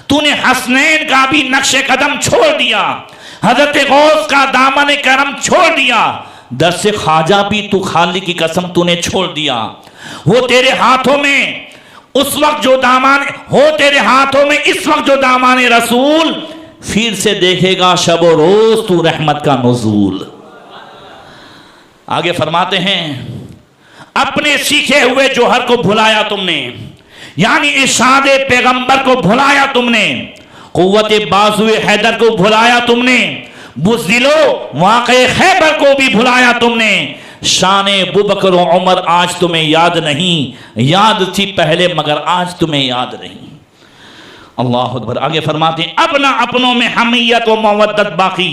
तूने हसनैन का भी नक्शे कदम छोड़ दिया, हजरत गौस का दामन करम छोड़ दिया, दर से ख्वाजा भी तू खाली की कसम तूने छोड़ दिया। वो तेरे हाथों में उस वक्त जो दामान हो, तेरे हाथों में इस वक्त जो दामान रसूल, फिर से देखेगा शब रोज तू रहमत का नुज़ूल। आगे फरमाते हैं, अपने सीखे हुए जोहर को भुलाया तुमने, यानी इरशाद पैगंबर को भुलाया तुमने, कुव्वत बाजुए हैदर को भुलाया तुमने, बुज़दिलो वाक़े खैबर को भी भुलाया तुमने, शाने अबूबकर और उमर आज तुम्हें याद नहीं, याद थी पहले मगर आज तुम्हें याद नहीं। अल्लाह अकबर। आगे फरमाते हैं, अब न अपनों में हमीयत व मवद्दत बाकी,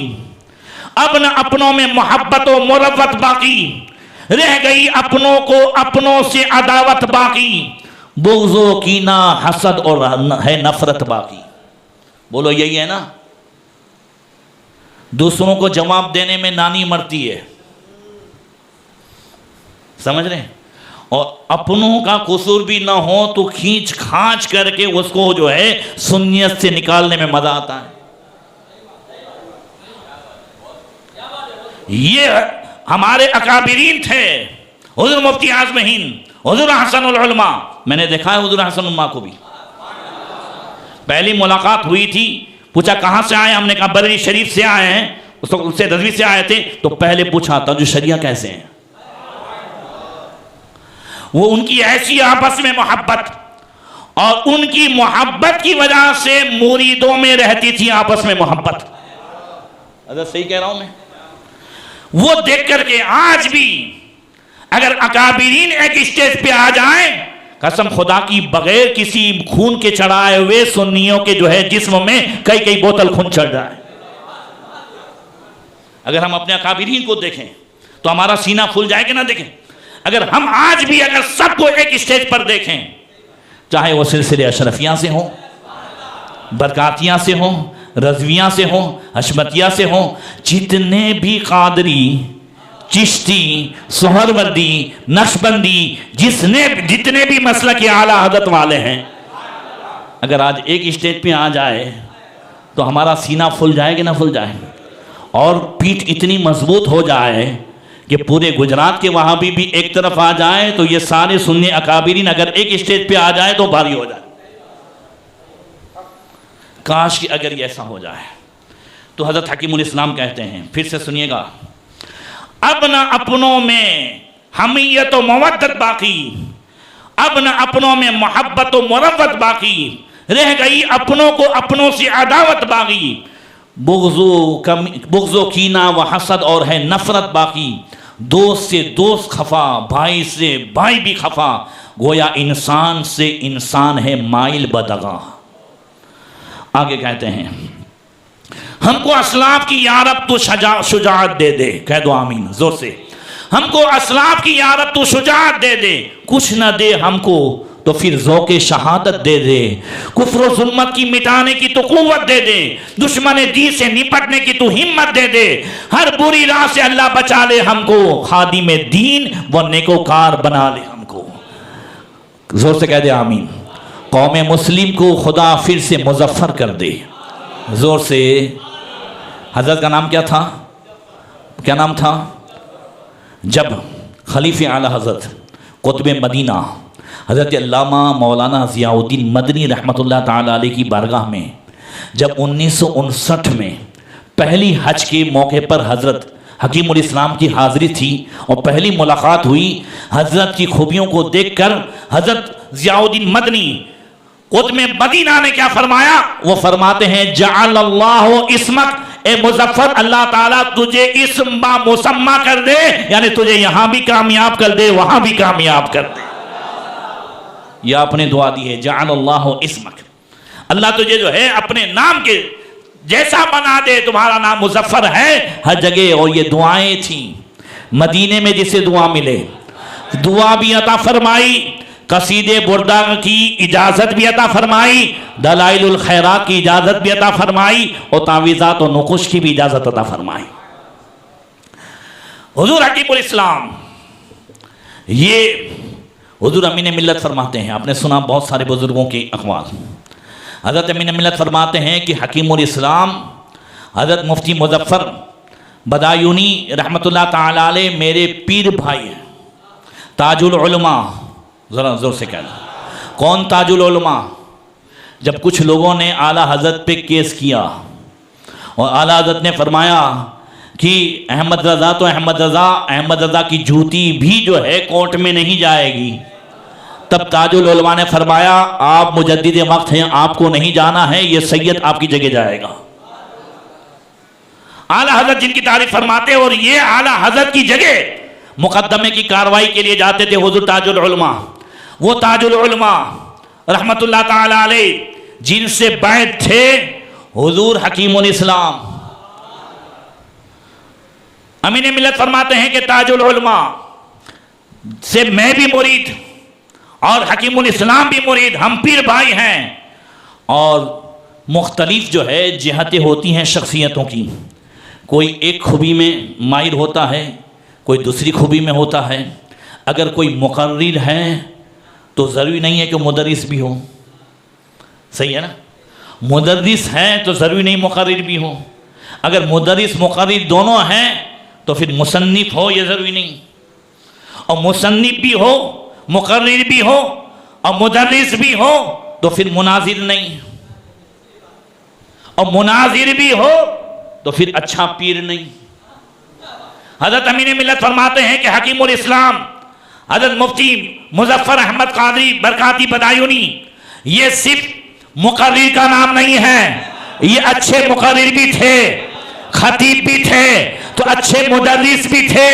अब न अपनों में मोहब्बत व मुरव्वत बाकी, रह गई अपनों को अपनों से अदावत बाकी, बुग़्ज़ो कीना हसद और है नफरत बाकी। बोलो यही है ना। दूसरों को जवाब देने में नानी मरती है, समझ रहे हैं, और अपनों का कसूर भी ना हो तो खींच खांच करके उसको जो है सुन्नियत से निकालने में मजा आता है। ये हमारे अकाबिरीन थे, हुज़ूर मुफ्ती आज़म हिंद, हुज़ूर हसनुल उलमा। मैंने देखा है हुज़ूर हसनुल उलमा को भी। पहली मुलाकात हुई थी, पूछा कहाँ से आए, हमने कहा बरेली शरीफ से आए हैं, उससे दसवीं से आए थे। तो पहले पूछा था जो शरिया कैसे हैं। वो उनकी ऐसी आपस में मोहब्बत, और उनकी मोहब्बत की वजह से मुरीदों में रहती थी आपस में मोहब्बत। अगर सही कह रहा हूं मैं। वो देख करके आज भी अगर अकाबिरीन एक स्टेज पे आ जाए, कसम खुदा की बगैर किसी खून के चढ़ाए हुए सुन्नियों के जो है जिस्म में कई बोतल खून चढ़ जाए। अगर हम अपने अकाबिरीन को देखें तो हमारा सीना फूल जाए कि ना देखें। अगर हम आज भी अगर सबको एक स्टेज पर देखें, चाहे वो सिलसिले अशरफिया से हो, बरकातिया से हों, रजविया से हों, हशमतिया से हों, जितने भी कादरी, चिश्ती, सोहरवर्दी, नक्शबंदी, जितने भी मसलक के आला हदत वाले हैं, अगर आज एक स्टेज पे आ जाए तो हमारा सीना फूल जाए कि ना फूल जाए, और पीठ इतनी मजबूत हो जाए कि पूरे गुजरात के वहाँ भी एक तरफ आ जाए तो ये सारे सुन्नी अकाबिरीन अगर एक स्टेज पे आ जाए तो भारी हो जाए। काश कि अगर ये ऐसा हो जाए। तो हज़रत हकीमुल इस्लाम कहते हैं, फिर से सुनिएगा, अब न अपनों में हमीयत व मवद्दत बाकी, अब न अपनों में मोहब्बत व मुरव्वत बाकी, रह गई अपनों को अपनों से अदावत बाकी, बुग़्ज़ो कीना व हसद और है नफरत बाकी, दोस्त से दोस्त खफा, भाई से भाई भी खफा, गोया इंसान से इंसान है माइल बदगा। आगे कहते हैं, हमको असलाफ की यारब तू शुजाअत दे दे, कह दो आमीन जोर से, हमको असलाफ की यारब तू शुजाअत दे दे, कुछ न दे हमको तो फिर ज़ौक़े शहादत दे दे, कुफ्र व ज़ुल्मत की मिटाने की तो क़ुव्वत दे दे, दुश्मन दीन से निपटने की तो हिम्मत दे दे, हर बुरी राह से अल्लाह बचा ले हमको, खादिम दीन व नेकोकार बना ले हमको। जोर से कह दे आमीन। कौम मुस्लिम को खुदा फिर से मुज़फ़्फ़र कर दे, जोर से। हज़रत का नाम क्या था, क्या नाम था? जब खलीफ़े आला हज़रत क़ुत्ब मदीना हज़रत अल्लामा मौलाना ज़ियाउद्दीन मदनी रहमतुल्लाह ताला अलैह की बारगाह में जब 1959 में पहली हज के मौके पर हज़रत हकीमुल इस्लाम की हाज़िरी थी और पहली मुलाकात हुई, हज़रत की खूबियों को देखकर हज़रत ज़ियाउद्दीन मदनी क़ुत्ब मदीना ने क्या फरमाया? वो फरमाते हैं, जअलल्लाहु इस्मक, ए मुज़फ़्फ़र, अल्लाह ताला तुझे इस्म मुसम्मा कर दे, यानी तुझे यहाँ भी कामयाब कर दे, वहाँ भी कामयाब कर दे। यह आपने दुआ दी है, जअलल्लाहु इस्मक, अल्लाह तुझे जो है अपने नाम के जैसा बना दे, तुम्हारा नाम मुज़फ़्फ़र है हर जगह। और ये दुआएं थी मदीने में, जिसे दुआ मिले दुआ भी अता फरमाई, कसीदे बुर्दा की इजाज़त भी अता फरमाई, दलाइलुल खैरात की इजाज़त भी अता फरमाई, और तावीज़ात और नुकुश की भी इजाज़त अता फरमाई। हुज़ूर हकीमुल इस्लाम, ये हुज़ूर अमीन मिल्लत फरमाते हैं, आपने सुना बहुत सारे बुज़ुर्गों के अक़वाल। हज़रत अमीन मिल्लत फरमाते हैं कि हकीमुल इस्लाम हज़रत मुफ्ती मुज़फ़्फ़र बदायूनी रहमतुल्लाह ताला अलैह मेरे पीर भाई हैं, ताजुल उलमा। ज़रा ज़ोर से कहना, कौन ताजुल उलमा? जब कुछ लोगों ने आला हज़रत पे केस किया और आला हज़रत ने फरमाया कि अहमद रज़ा तो अहमद रज़ा की जूती भी जो है कोर्ट में नहीं जाएगी, तब ताजुल उलमा ने फरमाया, आप मुजद्दिद वक्त हैं, आपको नहीं जाना है, ये सैयद आपकी जगह जाएगा। आला हज़रत जिनकी तारीफ फरमाते, और ये आला हज़रत की जगह मुकद्दमे की कार्रवाई के लिए जाते थे हुज़ूर ताजुल उलमा। वो ताजुल उलमा रहमतुल्लाह ताला अलैह जिनसे बैत थे हुज़ूर हकीमुल इस्लाम। अमीन मिल्लत फरमाते हैं कि ताजुल उलमा से मैं भी मुरीद और हकीमुल इस्लाम भी मुरीद, हम पीर भाई हैं। और मुख्तलिफ जो है जिहतें होती हैं शख्सियतों की, कोई एक खूबी में माहिर होता है, कोई दूसरी खूबी में होता है। अगर कोई मुकर्रिर है तो ज़रूरी नहीं है कि मुदर्रिस भी हो, सही है ना? मुदर्रिस है तो ज़रूरी नहीं मुकर्रिर भी हो। अगर मुदर्रिस मुकर्रिर दोनों हैं तो फिर मुसन्निफ हो, ये ज़रूरी नहीं। और मुसन्निफ भी हो, मुकर्रिर भी हो और मुदर्रिस भी हो तो फिर मुनाजिर नहीं, और मुनाजिर भी हो तो फिर अच्छा पीर नहीं। हज़रत अमीन मिल्लत फरमाते हैं कि हकीमुल इस्लाम हज़रत मुफ्ती मुज़फ़्फ़र अहमद क़ादरी बरकाती बदायूनी, ये सिर्फ मुकर्रिर का नाम नहीं है, ये अच्छे मुकर्रिर भी थे, खतीब भी थे, तो अच्छे मुदर्रिस भी थे,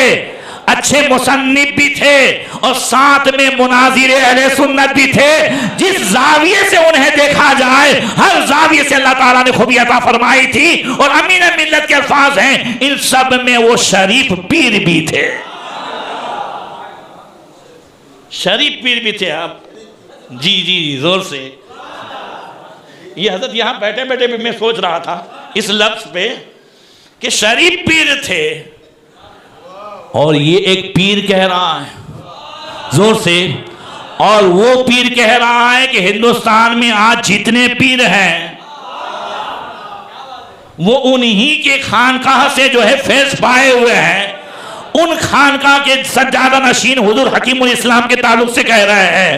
अच्छे मुसन्निफ भी थे, और साथ में मुनाजिर अहले सुन्नत भी थे। जिस जाविये से उन्हें देखा जाए, हर जाविये से अल्लाह ताला ने खूबी अता फरमाई थी। और अमीन मिल्लत के अल्फाज हैं, इन सब में वो शरीफ पीर भी थे, शरीफ पीर भी थे। आप जी जी जोर से, ये हजरत यहाँ बैठे बैठे भी मैं सोच रहा था इस लफ्ज पे कि शरीफ पीर थे, और ये एक पीर कह रहा है जोर से, और वो पीर कह रहा है कि हिंदुस्तान में आज जितने पीर हैं वो उन्हीं के खानकाह से जो है फैज पाए हुए हैं, उन खानकाह के सज्जादा नशीन हुजूर हकीमुल इस्लाम के ताल्लुक से कह रहे हैं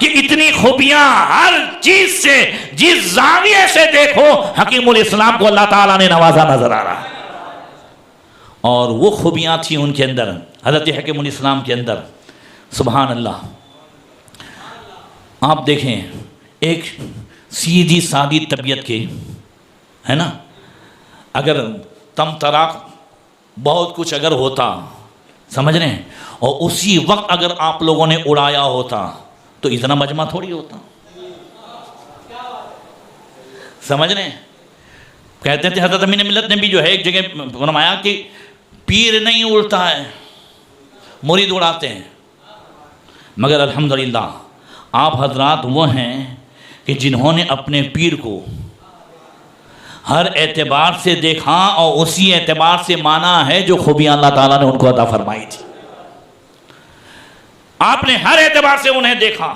कि इतनी खूबियां हर चीज से, जिस जाविये से देखो हकीमुल इस्लाम को अल्लाह ताला ने नवाजा नजर आ रहा है। और वो खूबियां थी उनके अंदर, हजरत हकीमुल इस्लाम के अंदर। सुभान अल्लाह। आप देखें एक सीधी सादी तबीयत के, है ना, अगर तम तराक बहुत कुछ अगर होता, समझ रहे हैं, और उसी वक्त अगर आप लोगों ने उड़ाया होता तो इतना मजमा थोड़ी होता। समझ रहे हैं। कहते थे हज़रत अमीन मिल्लत ने भी जो है एक जगह फरमाया कि पीर नहीं उड़ता है, मुरीद उड़ाते हैं। मगर अल्हम्दुलिल्लाह आप हजरात वो हैं कि जिन्होंने अपने पीर को हर एतबार से देखा और उसी एतबार से माना है जो खूबियाँ अल्लाह ताला ने उनको अता फरमाई थी। आपने हर एतबार से उन्हें देखा।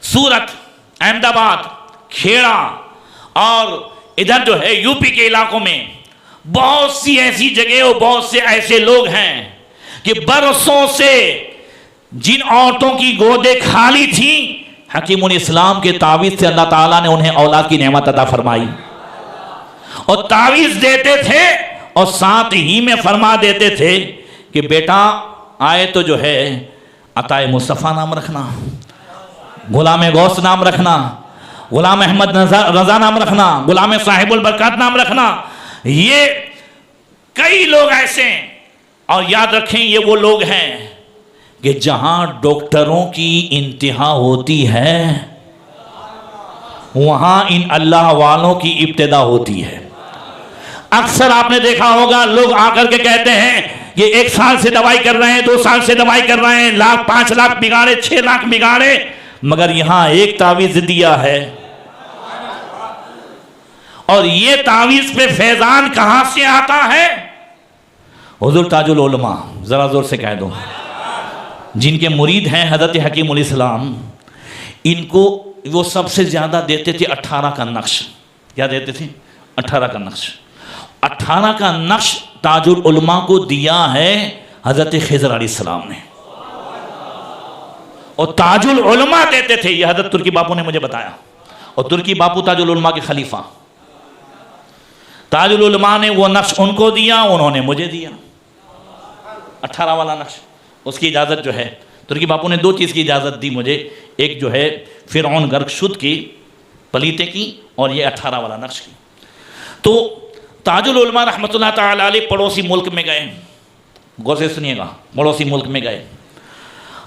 सूरत, अहमदाबाद, खेड़ा और इधर जो है यूपी के इलाकों में बहुत सी ऐसी जगह और बहुत से ऐसे लोग हैं कि बरसों से जिन औरतों की गोदे खाली थी, हकीमुल इस्लाम के तावीज़ से अल्लाह ताला ने उन्हें औलाद की नेमत अता फरमाई। और तावीज़ देते थे और साथ ही में फरमा देते थे कि बेटा आए तो जो है अताए मुस्तफ़ा नाम रखना, गुलाम गौस नाम रखना, गुलाम अहमद रजा नाम रखना, गुलाम साहिबुल बरकत नाम रखना। ये कई लोग ऐसे हैं। और याद रखें ये वो लोग हैं कि जहां डॉक्टरों की इंतहा होती है वहां इन अल्लाह वालों की इब्तिदा होती है। अक्सर आपने देखा होगा लोग आकर के कहते हैं ये 1 साल से दवाई कर रहे हैं, 2 साल से दवाई कर रहे हैं, लाख 5 लाख बिगाड़े, 6 लाख बिगाड़े, मगर यहां एक तावीज दिया है। और ये तावीज पे फैजान कहां से आता है? हुजूर ताजुल उलमा, जरा जोर से कह दो, जिनके मुरीद हैं हजरत हकीमुल इस्लाम, इनको वो सबसे ज्यादा देते थे 18 का नक्श। क्या देते थे? 18 का नक्श। 18 का नक्श ताजुल उलमा को दिया है हजरत खिज़र अलैहिस्सलाम ने। और ताजुल उलमा देते थे, ये हजरत तुर्की बापू ने मुझे बताया। और तुर्की बापू ताजुल उलमा के खलीफा। ताजुल उलमा ने वो नक्श उनको दिया, उन्होंने मुझे दिया 18 वाला नक्श। उसकी इजाज़त जो है तुर्की बापू ने 2 चीज़ की इजाज़त दी मुझे, एक जो है फ़िरऔन गर्कशुद की पलीते की और ये 18 वाला नक्श की। तो ताजुल उलमा रहमतुल्लाह ताला अलैह पड़ोसी मुल्क में गए, गौर से सुनिएगा, पड़ोसी मुल्क में गए।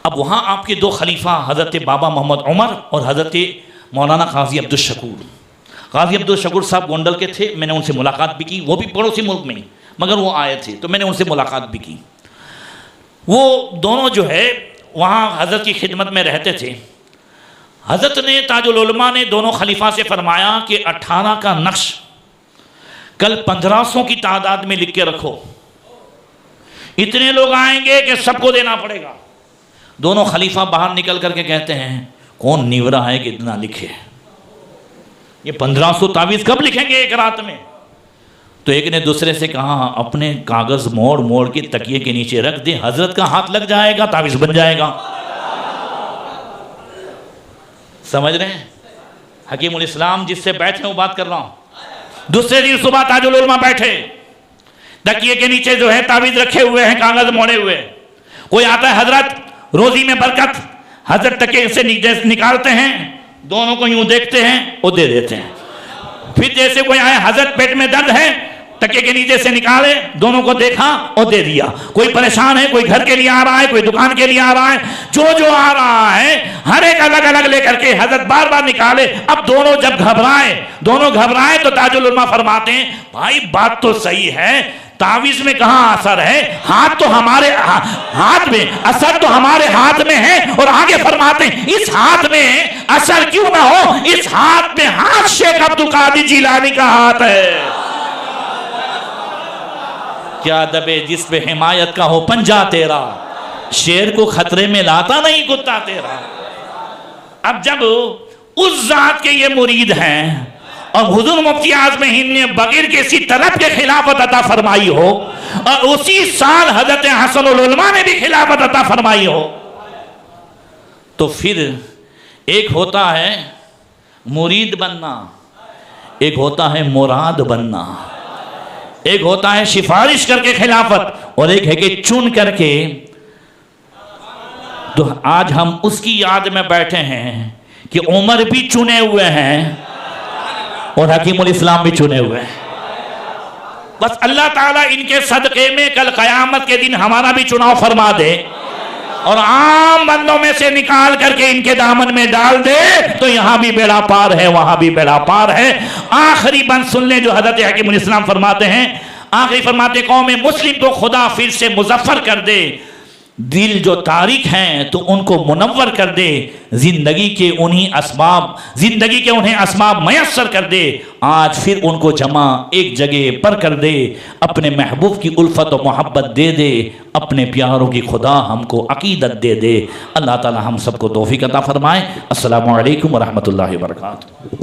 अब वहाँ आपके 2 खलीफा हज़रत बाबा मोहम्मद उमर और हज़रत मौलाना काजी अब्दुल शकूर। काजी अब्दुल शकूर साहब गोंडल के थे, मैंने उनसे मुलाकात भी की, वो भी पड़ोसी मुल्क में, मगर वो आए थे तो मैंने उनसे मुलाकात भी की। वो दोनों जो है वहाँ हज़रत की खिदमत में रहते थे। हज़रत ने ताजुल उलमा ने दोनों खलीफा से फरमाया कि 18 का नक्श कल 1500 की तादाद में लिख के रखो, इतने लोग आएंगे कि सबको देना पड़ेगा। दोनों खलीफा बाहर निकल करके कहते हैं कौन निवरा है कि इतना लिखे, ये 1500 तावीज़ कब लिखेंगे एक रात में? तो एक ने दूसरे से कहा अपने कागज़ मोड़ मोड़ के तकिए के नीचे रख दे, हजरत का हाथ लग जाएगा, तावीज़ बन जाएगा। समझ रहे हैं? हकीमुल इस्लाम जिससे बैठे वो बात कर रहा हूं। दूसरे दिन सुबह ताजुल उलमा बैठे, तकिए के नीचे जो है तावीज़ रखे हुए हैं, कागज़ मोड़े हुए। कोई आता है हजरत रोजी में बरकत, हजरत तकिए से निकालते हैं, दोनों को यूं देखते हैं और दे देते हैं। फिर जैसे कोई आए हजरत पेट में दर्द है, तकिए के नीचे से निकाले, दोनों को देखा और दे दिया। कोई परेशान है, कोई घर के लिए आ रहा है, कोई दुकान के लिए आ रहा है, जो आ रहा है हर एक अलग अलग लेकर के हजरत बार बार निकाले। अब दोनों घबराए तो ताजुल उलमा फरमाते हैं भाई बात तो सही है, तावीज़ में कहाँ असर है? हाथ तो हमारे हाथ में, असर तो हमारे हाथ में है। और आगे फरमाते हैं इस हाथ में असर क्यों ना हो, इस हाथ में हाथ शेख अब्दुल कादिर जिलानी का हाथ है। क्या दबे जिस पे हिमायत का हो पंजा तेरा, शेर को खतरे में लाता नहीं कुत्ता तेरा। अब जब उस जात के ये मुरीद हैं और हुजूर मुफ्ती आज़म हिंद ने बगैर किसी तरफ के खिलाफत अता फरमाई हो, और उसी साल हजरत हसनुल उलमा ने भी खिलाफत अता फरमाई हो, तो फिर एक होता है मुरीद बनना, एक होता है मुराद बनना, एक होता है सिफारिश करके खिलाफत, और एक है कि चुन करके। तो आज हम उसकी याद में बैठे हैं कि उमर भी चुने हुए हैं और हकीमुल इस्लाम भी चुने हुए हैं। बस अल्लाह ताला इनके सदक़े में कल क़यामत के दिन हमारा भी चुनाव फरमा दे और आम बंदों में से निकाल करके इनके दामन में डाल दे, तो यहाँ भी बेड़ा पार है, वहाँ भी बेड़ा पार है। आखिरी बंद सुन ले जो हज़रत हकीमुल इस्लाम फरमाते हैं। आखिरी फरमाते कौम मुस्लिम को खुदा फिर से मुजफ्फर कर दे, दिल जो तारिक हैं तो उनको मुनव्वर कर दे, जिंदगी के उन्हीं असबाब, जिंदगी के उन्हें असबाब मयस्सर कर दे, आज फिर उनको जमा एक जगह पर कर दे, अपने महबूब की उल्फत और मोहब्बत दे दे, अपने प्यारों की खुदा हमको अकीदत दे दे। अल्लाह ताला हम सबको तौफीक अता फरमाए। अस्सलामु अलैकुम व रहमतुल्लाहि व बरकातुहू।